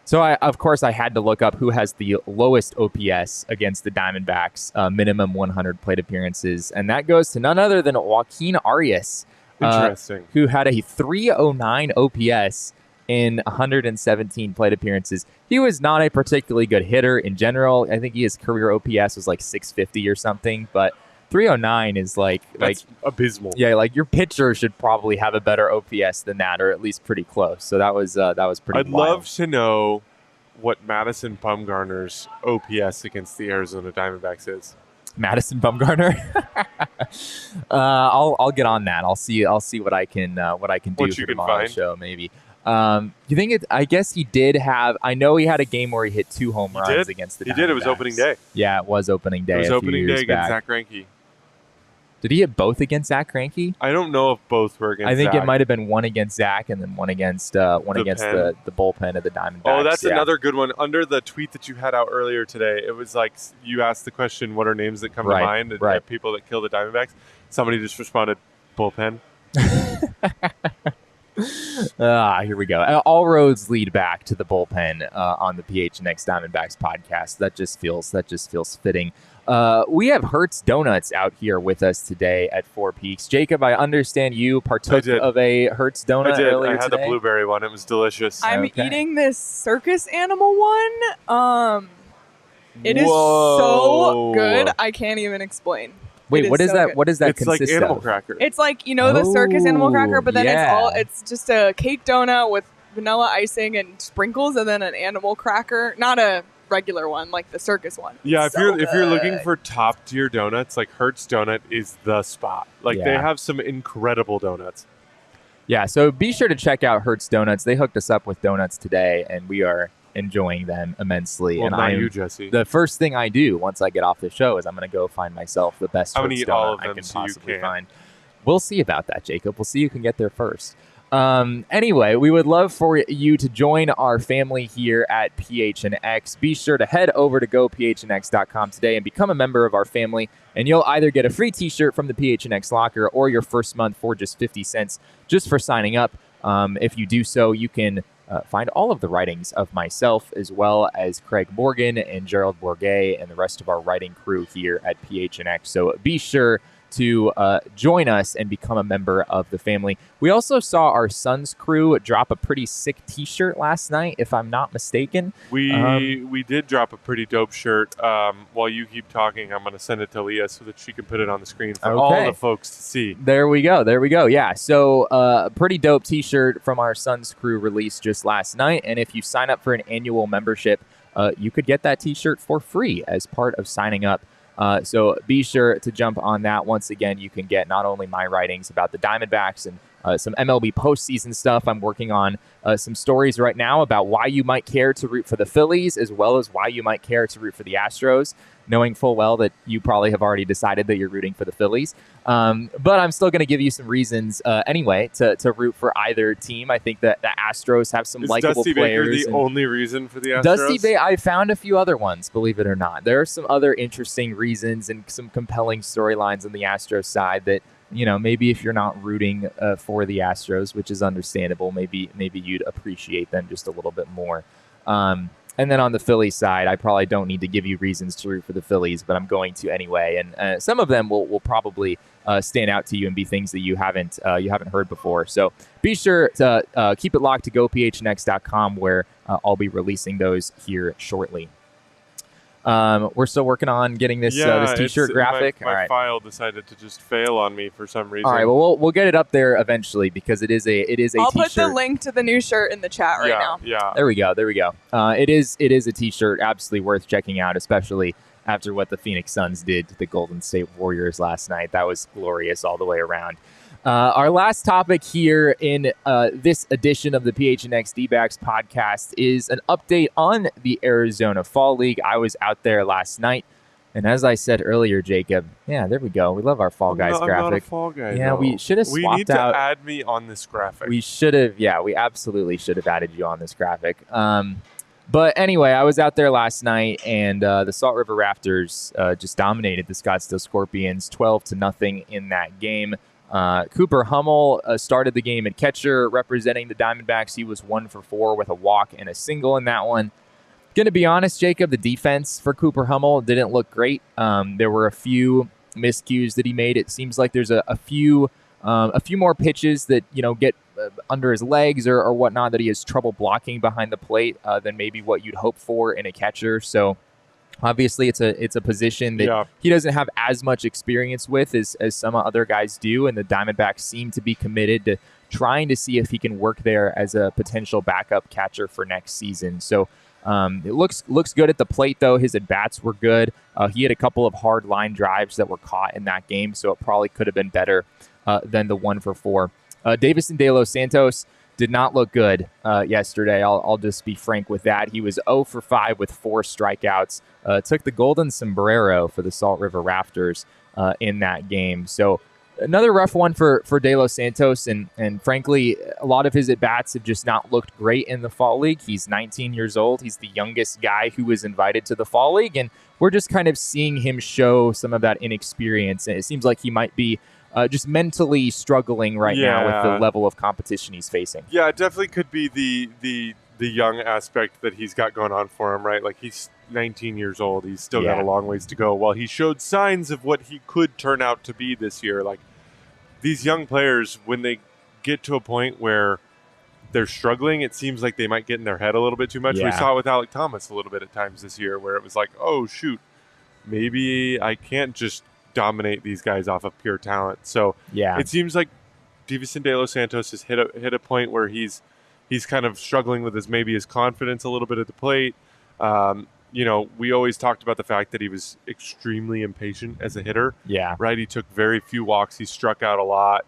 [SPEAKER 1] So of course I had to look up who has the lowest OPS against the Diamondbacks, minimum 100 plate appearances, and that goes to none other than Joaquin Arias.
[SPEAKER 2] Interesting.
[SPEAKER 1] Who had a 309 OPS in 117 plate appearances. He was not a particularly good hitter in general. I think his career OPS was like 650 or something, but 309 is
[SPEAKER 2] that's abysmal.
[SPEAKER 1] Yeah, your pitcher should probably have a better OPS than that, or at least pretty close. So that was pretty
[SPEAKER 2] I'd
[SPEAKER 1] wild. Love
[SPEAKER 2] to know what Madison Bumgarner's OPS against the Arizona Diamondbacks is.
[SPEAKER 1] Madison Bumgarner. I'll get on that. I'll see what I can do for tomorrow's show maybe. You think I guess he did have. I know he had a game where he hit 2 home runs against the Diamondbacks.
[SPEAKER 2] He did. It was opening day.
[SPEAKER 1] Yeah, it was opening day.
[SPEAKER 2] It was opening day against
[SPEAKER 1] back.
[SPEAKER 2] Zach Greinke.
[SPEAKER 1] Did he hit both against Zach Greinke?
[SPEAKER 2] I don't know if both were against.
[SPEAKER 1] I think
[SPEAKER 2] Zach.
[SPEAKER 1] it might have been one against Zach and then one against the bullpen of the Diamondbacks.
[SPEAKER 2] Oh, that's another good one. Under the tweet that you had out earlier today, it was like you asked the question, "What are names that come to mind?" And people that kill the Diamondbacks. Somebody just responded, "Bullpen."
[SPEAKER 1] Here we go. All roads lead back to the bullpen on the PHNX Diamondbacks podcast. That just feels fitting. We have Hertz Donuts out here with us today at Four Peaks. Jacob, I understand you partook of a Hertz donut earlier
[SPEAKER 2] today. I had the blueberry one. It was delicious.
[SPEAKER 3] I'm eating this circus animal one. It is so good. I can't even explain.
[SPEAKER 1] Wait, what is that? Good. What does that
[SPEAKER 2] it's
[SPEAKER 1] consist of?
[SPEAKER 2] It's like animal cracker.
[SPEAKER 3] It's like, the circus animal cracker, but then it's just a cake donut with vanilla icing and sprinkles, and then an animal cracker, not a regular one like the circus one.
[SPEAKER 2] Yeah, if you're looking for top tier donuts, like Hertz Donut is the spot. They have some incredible donuts.
[SPEAKER 1] Yeah, so be sure to check out Hertz Donuts. They hooked us up with donuts today, and we are enjoying them immensely.
[SPEAKER 2] Well,
[SPEAKER 1] and
[SPEAKER 2] you, Jesse.
[SPEAKER 1] The first thing I do once I get off the show is I'm going to go find myself the best Hertz donut I can possibly find. We'll see about that, Jacob. We'll see who can get there first. Anyway, we would love for you to join our family here at PHNX. Be sure to head over to gophnx.com today and become a member of our family, and you'll either get a free t-shirt from the PHNX locker or your first month for just 50 cents just for signing up. If you do so, you can find all of the writings of myself as well as Craig Morgan and Gerald Bourget and the rest of our writing crew here at PHNX. So be sure to join us and become a member of the family. We also saw our Suns crew drop a pretty sick t-shirt last night, if I'm not mistaken.
[SPEAKER 2] We did drop a pretty dope shirt. While you keep talking, I'm going to send it to Leah so that she can put it on the screen for all the folks to see.
[SPEAKER 1] There we go. Yeah, so a pretty dope t-shirt from our Suns crew released just last night. And if you sign up for an annual membership, you could get that t-shirt for free as part of signing up. So be sure to jump on that. Once again, you can get not only my writings about the Diamondbacks and some MLB postseason stuff. I'm working on some stories right now about why you might care to root for the Phillies, as well as why you might care to root for the Astros, knowing full well that you probably have already decided that you're rooting for the Phillies. But I'm still going to give you some reasons anyway to root for either team. I think that the Astros have some likable players.
[SPEAKER 2] Is Dusty Baker the only reason for the Astros?
[SPEAKER 1] Dusty Baker, I found a few other ones, believe it or not. There are some other interesting reasons and some compelling storylines on the Astros side that, maybe if you're not rooting for the Astros, which is understandable, maybe you'd appreciate them just a little bit more. And then on the Phillies side, I probably don't need to give you reasons to root for the Phillies, but I'm going to anyway. And some of them will probably stand out to you and be things that you haven't heard before. So be sure to keep it locked to gophnx.com, where I'll be releasing those here shortly. We're still working on getting this this T-shirt graphic.
[SPEAKER 2] My file decided to just fail on me for some reason.
[SPEAKER 1] All right, well, we'll get it up there eventually because it is a
[SPEAKER 3] I'll
[SPEAKER 1] T-shirt.
[SPEAKER 3] Put the link to the new shirt in the chat right now.
[SPEAKER 2] Yeah.
[SPEAKER 1] There we go. It is a T-shirt, absolutely worth checking out, especially after what the Phoenix Suns did to the Golden State Warriors last night. That was glorious all the way around. Our last topic here in this edition of the PHNX D-backs podcast is an update on the Arizona Fall League. I was out there last night, and as I said earlier, Jacob, yeah, there we go. We love our Fall Guys graphic.
[SPEAKER 2] I'm not a Fall Guy,
[SPEAKER 1] yeah,
[SPEAKER 2] though.
[SPEAKER 1] we should have swapped out.
[SPEAKER 2] We need to add me on this graphic.
[SPEAKER 1] We should have, we absolutely should have added you on this graphic. But anyway, I was out there last night, and the Salt River Raptors just dominated the Scottsdale Scorpions 12-0 in that game. Cooper Hummel started the game at catcher representing the Diamondbacks. He was 1 for 4 with a walk and a single in that one. Going to be honest, Jacob, the defense for Cooper Hummel didn't look great. There were a few miscues that he made. It seems like there's a few more pitches that get under his legs or whatnot that he has trouble blocking behind the plate than maybe what you'd hope for in a catcher. So obviously, it's a position that he doesn't have as much experience with as some other guys do, and the Diamondbacks seem to be committed to trying to see if he can work there as a potential backup catcher for next season. So it looks good at the plate, though. His at-bats were good. He had a couple of hard line drives that were caught in that game, so it probably could have been better than the 1 for 4. Davis and De Los Santos did not look good yesterday. I'll just be frank with that. He was 0 for 5 with 4 strikeouts. Took the golden sombrero for the Salt River Raptors in that game. So another rough one for De Los Santos. And frankly, a lot of his at-bats have just not looked great in the Fall League. He's 19 years old. He's the youngest guy who was invited to the Fall League. And we're just kind of seeing him show some of that inexperience. And it seems like he might be just mentally struggling right now with the level of competition he's facing.
[SPEAKER 2] Yeah, it definitely could be the young aspect that he's got going on for him, right? Like, he's 19 years old. He's still got a long ways to go. While he showed signs of what he could turn out to be this year, like, these young players, when they get to a point where they're struggling, it seems like they might get in their head a little bit too much. We saw it with Alec Thomas a little bit at times this year, where it was like, oh, shoot, maybe I can't just dominate these guys off of pure talent. So it seems like Davies and De Los Santos has hit a point where he's kind of struggling with his confidence a little bit at the plate. We always talked about the fact that he was extremely impatient as a hitter. Yeah. Right? He took very few walks. He struck out a lot.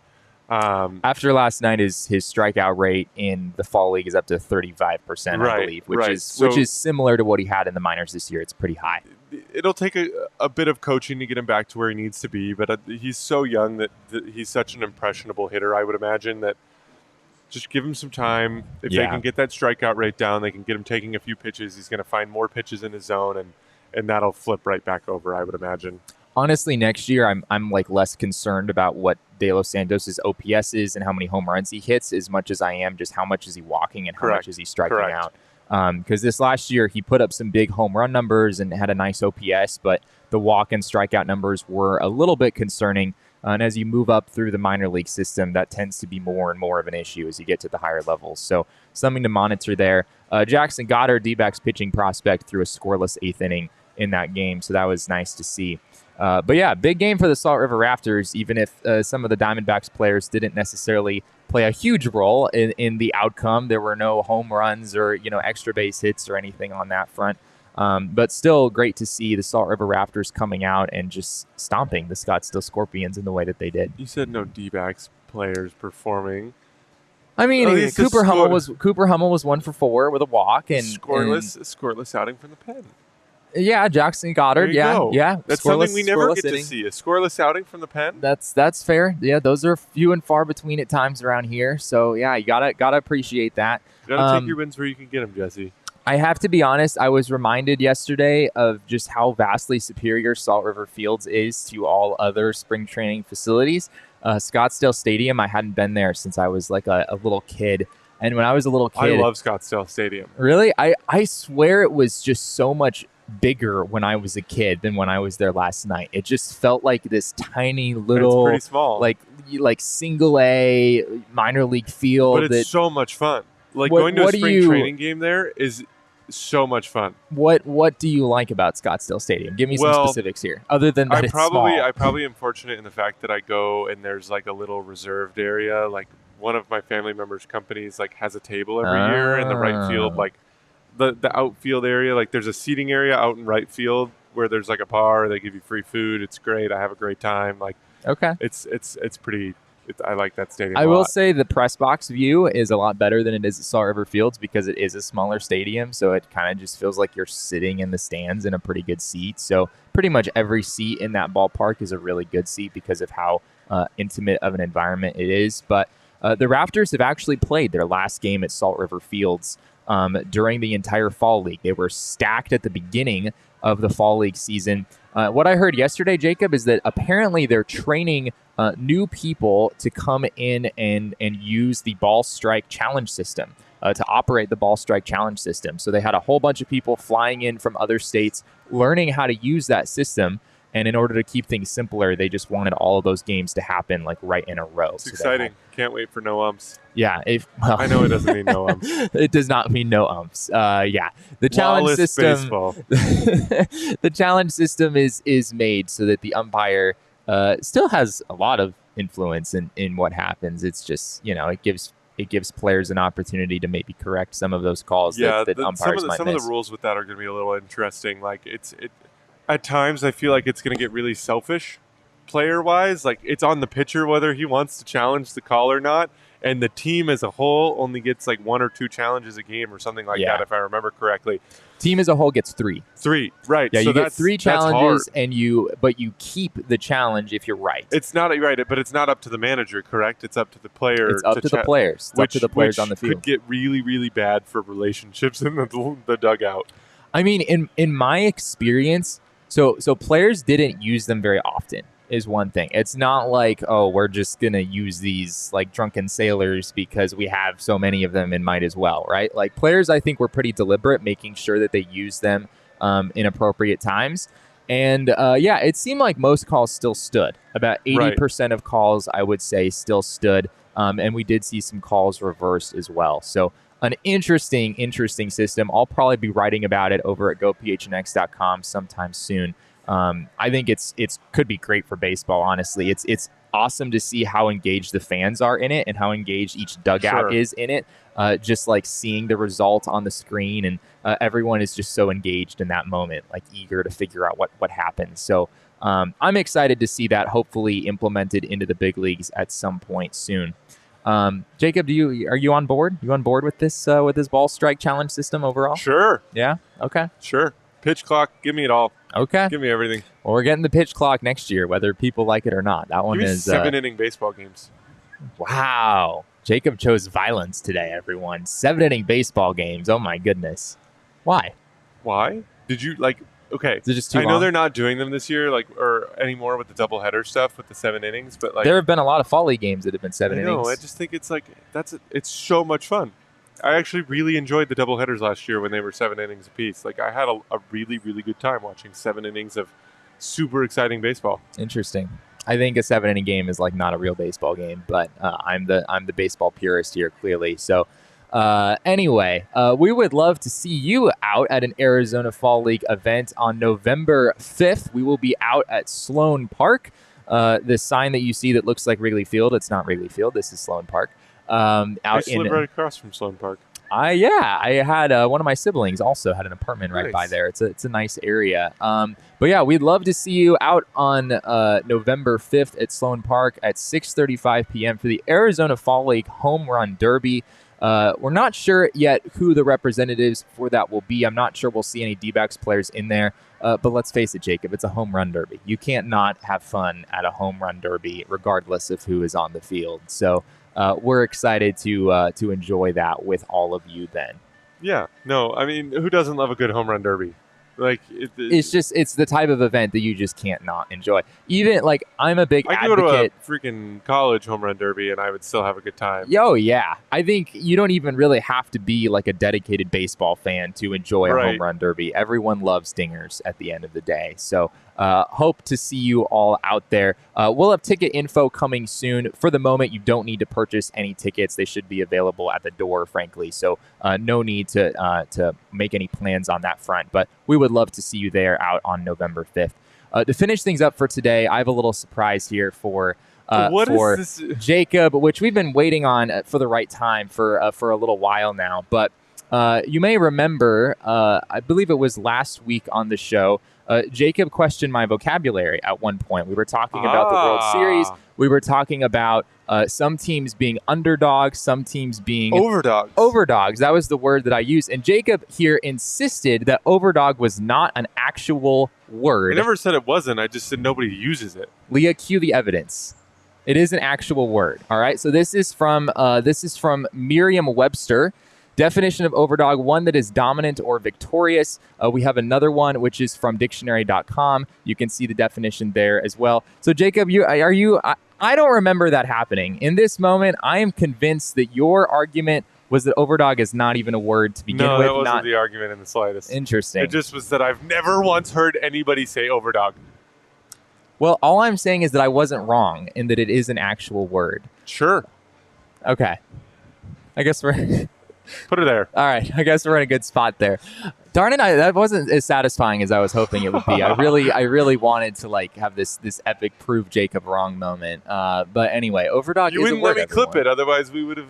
[SPEAKER 1] After last night, his strikeout rate in the Fall League is up to 35%, I believe, which is similar to what he had in the minors this year. It's pretty high.
[SPEAKER 2] It'll take a bit of coaching to get him back to where he needs to be, but he's so young that he's such an impressionable hitter, I would imagine, that just give him some time. If they can get that strikeout rate down, they can get him taking a few pitches. He's going to find more pitches in his zone, and that'll flip right back over, I would imagine.
[SPEAKER 1] Honestly, next year, I'm like less concerned about what De Los Santos' OPS is and how many home runs he hits as much as I am just how much is he walking and how much is he striking out. Because this last year, he put up some big home run numbers and had a nice OPS, but the walk and strikeout numbers were a little bit concerning. And as you move up through the minor league system, that tends to be more and more of an issue as you get to the higher levels. So something to monitor there. Jackson Goddard, D-backs pitching prospect, threw a scoreless 8th inning in that game, so that was nice to see. But yeah, big game for the Salt River Raptors, even if some of the Diamondbacks players didn't necessarily play a huge role in the outcome. There were no home runs or extra base hits or anything on that front. But still great to see the Salt River Raptors coming out and just stomping the Scottsdale Scorpions in the way that they did.
[SPEAKER 2] You said no D-backs players performing.
[SPEAKER 1] I mean, Cooper Hummel was 1 for 4 with a walk and
[SPEAKER 2] scoreless outing from the pen.
[SPEAKER 1] Yeah, Jackson Goddard. Yeah.
[SPEAKER 2] That's something we never get to see. A scoreless outing from the pen.
[SPEAKER 1] That's fair. Yeah, those are few and far between at times around here. So yeah, you gotta appreciate that.
[SPEAKER 2] You gotta take your wins where you can get them, Jesse.
[SPEAKER 1] I have to be honest, I was reminded yesterday of just how vastly superior Salt River Fields is to all other spring training facilities. Scottsdale Stadium, I hadn't been there since I was like a little kid. And when I was a little kid...
[SPEAKER 2] I love Scottsdale Stadium.
[SPEAKER 1] Really? I swear it was just so much bigger when I was a kid than when I was there last night. It just felt like this tiny little...
[SPEAKER 2] It's pretty small.
[SPEAKER 1] Like single A minor league field.
[SPEAKER 2] But it's so much fun. Like going to a spring training game there is so much fun.
[SPEAKER 1] What do you like about Scottsdale Stadium? Give me some specifics here, other than that
[SPEAKER 2] I probably am fortunate in the fact that I go and there's like a little reserved area. Like one of my family members' companies like has a table every year in the right field, like the outfield area. Like there's a seating area out in right field where there's like a bar. They give you free food. It's great. I have a great time. Like it's pretty. I like that stadium.
[SPEAKER 1] I will say the press box view is a lot better than it is at Salt River Fields because it is a smaller stadium, so it kind of just feels like you're sitting in the stands in a pretty good seat. So pretty much every seat in that ballpark is a really good seat because of how intimate of an environment it is. But the Raptors have actually played their last game at Salt River Fields during the entire Fall League. They were stacked at the beginning of the Fall League season. What I heard yesterday, Jacob, is that apparently they're training new people to come in and use the ball strike challenge system, to operate the ball strike challenge system. So they had a whole bunch of people flying in from other states, learning how to use that system. And in order to keep things simpler, they just wanted all of those games to happen like right in a row.
[SPEAKER 2] It's exciting. Can't wait for no umps.
[SPEAKER 1] Yeah.
[SPEAKER 2] I know it doesn't mean no umps.
[SPEAKER 1] It does not mean no umps. Yeah. The challenge system. The challenge system is made so that the umpire still has a lot of influence in what happens. It's just, it gives players an opportunity to maybe correct some of those calls that umpires might miss.
[SPEAKER 2] Some of the rules with that are going to be a little interesting. Like at times I feel like it's going to get really selfish player-wise. Like it's on the pitcher whether he wants to challenge the call or not, and the team as a whole only gets like 1 or 2 challenges a game or something like that, if I remember correctly.
[SPEAKER 1] Team as a whole gets 3.
[SPEAKER 2] 3, right.
[SPEAKER 1] Yeah, so you get 3 challenges, but you keep the challenge if you're right.
[SPEAKER 2] It's not right, but it's not up to the manager, correct? It's up to the player.
[SPEAKER 1] It's up to the players. It's up to the players on the field.
[SPEAKER 2] Could get really, really bad for relationships in the dugout.
[SPEAKER 1] I mean, in my experience, so players didn't use them very often. Is one thing. It's not like, oh, we're just going to use these like drunken sailors because we have so many of them and might as well, right? Like players, I think, were pretty deliberate, making sure that they use them in appropriate times. And it seemed like most calls still stood. About 80% of calls, I would say, still stood. And we did see some calls reversed as well. So an interesting system. I'll probably be writing about it over at gophnx.com sometime soon. I think it's could be great for baseball. Honestly, it's awesome to see how engaged the fans are in it and how engaged each dugout is in it. Just like seeing the result on the screen, and everyone is just so engaged in that moment, like eager to figure out what happens. So I'm excited to see that hopefully implemented into the big leagues at some point soon. Jacob, are you on board? You on board with this ball strike challenge system overall?
[SPEAKER 2] Sure.
[SPEAKER 1] Yeah. Okay.
[SPEAKER 2] Sure. Pitch clock. Give me it all.
[SPEAKER 1] Okay.
[SPEAKER 2] Give me everything.
[SPEAKER 1] Well, we're getting the pitch clock next year, whether people like it or not. That one is
[SPEAKER 2] 7-inning baseball games.
[SPEAKER 1] Wow. Jacob chose violence today, everyone. 7-inning baseball games. Oh my goodness. Why? Did you like? Okay. Is it just too long?
[SPEAKER 2] I know they're not doing them this year, like or anymore with the doubleheader stuff with the 7 innings, but like
[SPEAKER 1] there have been a lot of Fall League games that have been 7 innings.
[SPEAKER 2] No, I just think it's like it's so much fun. I actually really enjoyed the doubleheaders last year when they were 7 innings apiece. Like I had a really, really good time watching 7 innings of super exciting baseball.
[SPEAKER 1] Interesting. I think a 7-inning game is like not a real baseball game, but I'm the baseball purist here, clearly. So anyway, we would love to see you out at an Arizona Fall League event on November 5th. We will be out at Sloan Park. The sign that you see that looks like Wrigley Field, it's not Wrigley Field. This is Sloan Park.
[SPEAKER 2] I live right across from Sloan Park.
[SPEAKER 1] I had one of my siblings also had an apartment right by there. It's a nice area. But yeah, we'd love to see you out on November 5th at Sloan Park at 6:35 p.m. for the Arizona Fall League Home Run Derby. We're not sure yet who the representatives for that will be. I'm not sure we'll see any D-backs players in there. But let's face it, Jacob, it's a home run derby. You can't not have fun at a home run derby, regardless of who is on the field. So we're excited to enjoy that with all of you then.
[SPEAKER 2] Yeah. No, I mean, who doesn't love a good home run derby? Like
[SPEAKER 1] it's the type of event that you just can't not enjoy. Even like I'm a big advocate.
[SPEAKER 2] I go to a freaking college home run derby and I would still have a good time.
[SPEAKER 1] Oh yeah, I think you don't even really have to be like a dedicated baseball fan to enjoy a home run derby. Everyone loves dingers at the end of the day. So hope to see you all out there. We'll have ticket info coming soon. For the moment, you don't need to purchase any tickets. They should be available at the door, frankly. So no need to make any plans on that front. But we would love to see you there out on November 5th. To finish things up for today, I have a little surprise here for Jacob, which we've been waiting on for the right time for a little while now. But you may remember, I believe it was last week on the show, Jacob questioned my vocabulary at one point. We were talking about the World Series. We were talking about some teams being underdogs, some teams being
[SPEAKER 2] overdogs.
[SPEAKER 1] Overdogs. That was the word that I used. And Jacob here insisted that overdog was not an actual word.
[SPEAKER 2] I never said it wasn't. I just said nobody uses it.
[SPEAKER 1] Leah, cue the evidence. It is an actual word. All right. So this is from Merriam-Webster. Definition of overdog: one that is dominant or victorious. We have another one which is from dictionary.com. You can see the definition there as well. So Jacob, I don't remember that happening. In this moment, I am convinced that your argument was that overdog is not even a word to begin with.
[SPEAKER 2] No, that wasn't the argument in the slightest.
[SPEAKER 1] Interesting.
[SPEAKER 2] It just was that I've never once heard anybody say overdog.
[SPEAKER 1] Well, all I'm saying is that I wasn't wrong in that it is an actual word.
[SPEAKER 2] Sure.
[SPEAKER 1] Okay. I guess we're...
[SPEAKER 2] Put it there.
[SPEAKER 1] All right. I guess we're in a good spot there. Darn it, that wasn't as satisfying as I was hoping it would be. I really wanted to have this epic prove Jacob wrong moment. But anyway, overdog
[SPEAKER 2] you
[SPEAKER 1] is a word.
[SPEAKER 2] You wouldn't let me clip it, otherwise we would have,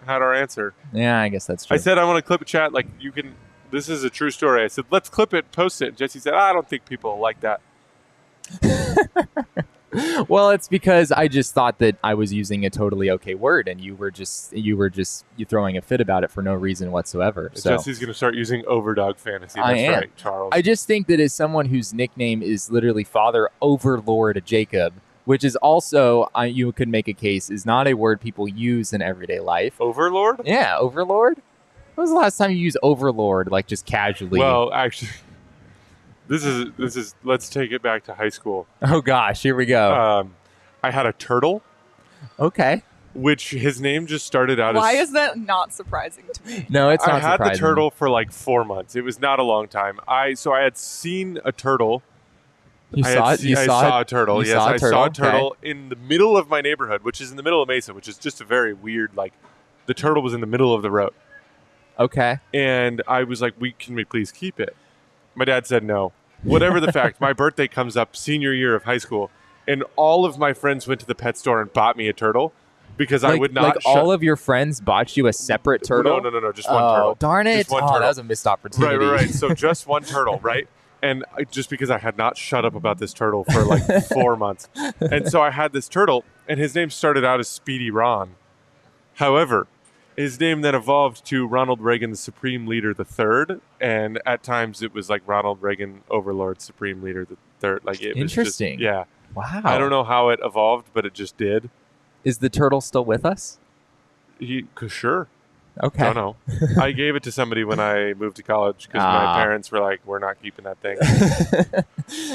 [SPEAKER 2] had our answer.
[SPEAKER 1] Yeah, I guess that's true.
[SPEAKER 2] I said I want to clip a chat. This is a true story. I said, let's clip it, post it. And Jesse said, I don't think people like that.
[SPEAKER 1] Well, it's because I just thought that I was using a totally okay word, and you were just throwing a fit about it for no reason whatsoever. So
[SPEAKER 2] Jesse's going to start using overdog fantasy. That's right, Charles.
[SPEAKER 1] I just think that as someone whose nickname is literally Father Overlord Jacob, which is also, you could make a case, is not a word people use in everyday life.
[SPEAKER 2] Overlord?
[SPEAKER 1] Yeah, Overlord. When was the last time you used Overlord, just casually?
[SPEAKER 2] Well, actually... This is. Let's take it back to high school.
[SPEAKER 1] Oh gosh, here we go.
[SPEAKER 2] I had a turtle.
[SPEAKER 1] Okay.
[SPEAKER 2] Which his name just started out as.
[SPEAKER 3] Why is that not surprising to me?
[SPEAKER 1] No, it's not
[SPEAKER 2] surprising. I had
[SPEAKER 1] surprising.
[SPEAKER 2] the turtle for 4 months. It was not a long time. I had seen a turtle.
[SPEAKER 1] You saw it?
[SPEAKER 2] I saw a turtle. Yes, I saw a turtle
[SPEAKER 1] okay.
[SPEAKER 2] in the middle of my neighborhood, which is in the middle of Mesa, which is just a very weird. The turtle was in the middle of the road.
[SPEAKER 1] Okay.
[SPEAKER 2] And I was like, can we please keep it? My dad said no. Whatever the fact, my birthday comes up senior year of high school, and all of my friends went to the pet store and bought me a turtle because I would not.
[SPEAKER 1] All of your friends bought you a separate turtle?
[SPEAKER 2] No, just one turtle.
[SPEAKER 1] Darn it!
[SPEAKER 2] Just one turtle.
[SPEAKER 1] That was a missed opportunity.
[SPEAKER 2] Right. So just one turtle, right? And just because I had not shut up about this turtle for 4 months, and so I had this turtle, and his name started out as Speedy Ron. However, his name then evolved to Ronald Reagan, the Supreme Leader the Third, and at times it was Ronald Reagan, Overlord, Supreme Leader the Third.
[SPEAKER 1] Interesting.
[SPEAKER 2] Was just, yeah.
[SPEAKER 1] Wow.
[SPEAKER 2] I don't know how it evolved, but it just did.
[SPEAKER 1] Is the turtle still with us?
[SPEAKER 2] Sure.
[SPEAKER 1] Okay.
[SPEAKER 2] I don't know. I gave it to somebody when I moved to college because my parents were like, "We're not keeping that thing."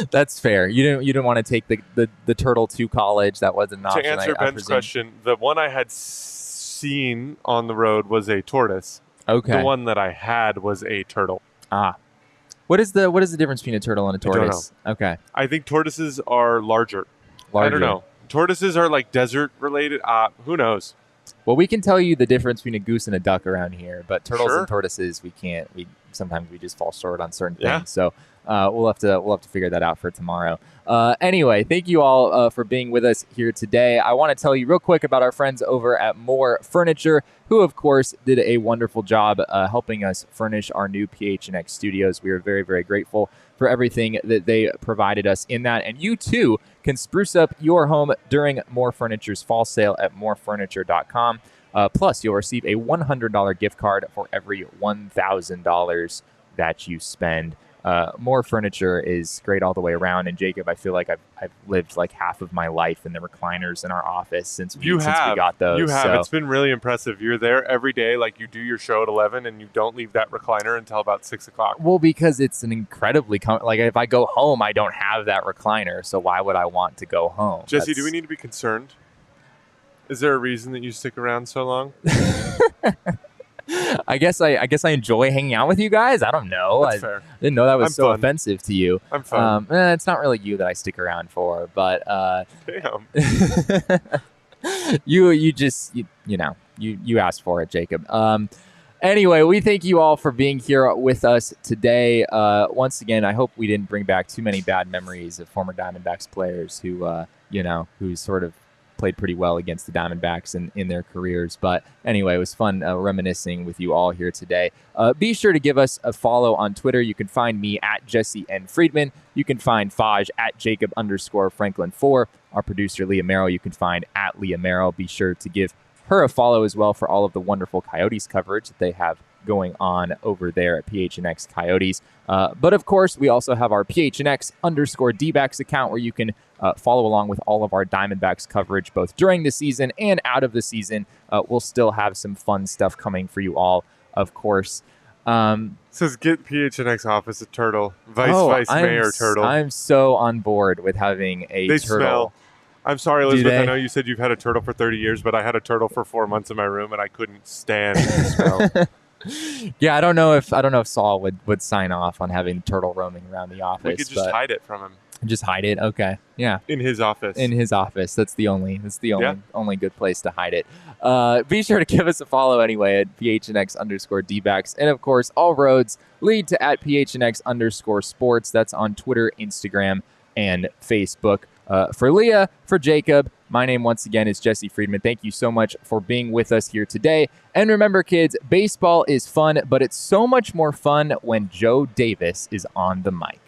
[SPEAKER 1] That's fair. You didn't want to take the turtle to college. That wasn't an option.
[SPEAKER 2] To answer Ben's question, the one I had seen on the road was a tortoise.
[SPEAKER 1] Okay.
[SPEAKER 2] The one that I had was a turtle.
[SPEAKER 1] What is the difference between a turtle and a tortoise?
[SPEAKER 2] I don't know.
[SPEAKER 1] Okay.
[SPEAKER 2] I think tortoises are larger. I don't know. Tortoises are desert related. Who knows?
[SPEAKER 1] Well, we can tell you the difference between a goose and a duck around here, but turtles
[SPEAKER 2] Sure.
[SPEAKER 1] and tortoises, we can't. Sometimes we just fall short on certain things.
[SPEAKER 2] Yeah.
[SPEAKER 1] So we'll have to figure that out for tomorrow. Anyway, thank you all for being with us here today. I want to tell you real quick about our friends over at More Furniture, who of course did a wonderful job helping us furnish our new PHNX studios. We are very, very grateful for everything that they provided us in that. And you too can spruce up your home during More Furniture's fall sale at morefurniture.com. Plus, you'll receive a $100 gift card for every $1,000 that you spend. More Furniture is great all the way around. And Jacob, I feel like I've lived half of my life in the recliners in our office since we got those.
[SPEAKER 2] You have.
[SPEAKER 1] So.
[SPEAKER 2] It's been really impressive. You're there every day, you do your show at 11, and you don't leave that recliner until about 6 o'clock.
[SPEAKER 1] Well, because it's an incredibly if I go home, I don't have that recliner. So why would I want to go home?
[SPEAKER 2] Jesse, do we need to be concerned? Is there a reason that you stick around so long?
[SPEAKER 1] I guess I enjoy hanging out with you guys. I don't know.
[SPEAKER 2] That's fair.
[SPEAKER 1] Didn't know that was so
[SPEAKER 2] fun.
[SPEAKER 1] offensive to you.
[SPEAKER 2] I'm fun.
[SPEAKER 1] It's not really you that I stick around for, but
[SPEAKER 2] Damn.
[SPEAKER 1] you asked for it, Jacob. Anyway, we thank you all for being here with us today. Once again, I hope we didn't bring back too many bad memories of former Diamondbacks players who sort of played pretty well against the Diamondbacks in their careers. But anyway, it was fun reminiscing with you all here today. Be sure to give us a follow on Twitter. You can find me at Jesse N. Friedman. You can find Faj at Jacob_Franklin4. Our producer, Leah Merrill, you can find at Leah Merrill. Be sure to give her a follow as well for all of the wonderful Coyotes coverage that they have going on over there at PHNX Coyotes. But of course, we also have our PHNX_D-backs account where you can follow along with all of our Diamondbacks coverage, both during the season and out of the season. We'll still have some fun stuff coming for you all, of course.
[SPEAKER 2] Says get PHNX office a turtle. Vice Mayor turtle.
[SPEAKER 1] I'm so on board with having a
[SPEAKER 2] they
[SPEAKER 1] turtle.
[SPEAKER 2] Smell. I'm sorry, Elizabeth. I know you said you've had a turtle for 30 years, but I had a turtle for 4 months in my room, and I couldn't stand the smell.
[SPEAKER 1] Yeah, I don't know if Saul would sign off on having the turtle roaming around the office.
[SPEAKER 2] We could just hide it from him.
[SPEAKER 1] Just hide it. Okay. Yeah.
[SPEAKER 2] In his office.
[SPEAKER 1] That's the only good place to hide it. Be sure to give us a follow anyway at PHNX_D-backs. And of course, all roads lead to at PHNX_sports. That's on Twitter, Instagram, and Facebook. For Leah, for Jacob, my name once again is Jesse Friedman. Thank you so much for being with us here today. And remember, kids, baseball is fun, but it's so much more fun when Joe Davis is on the mic.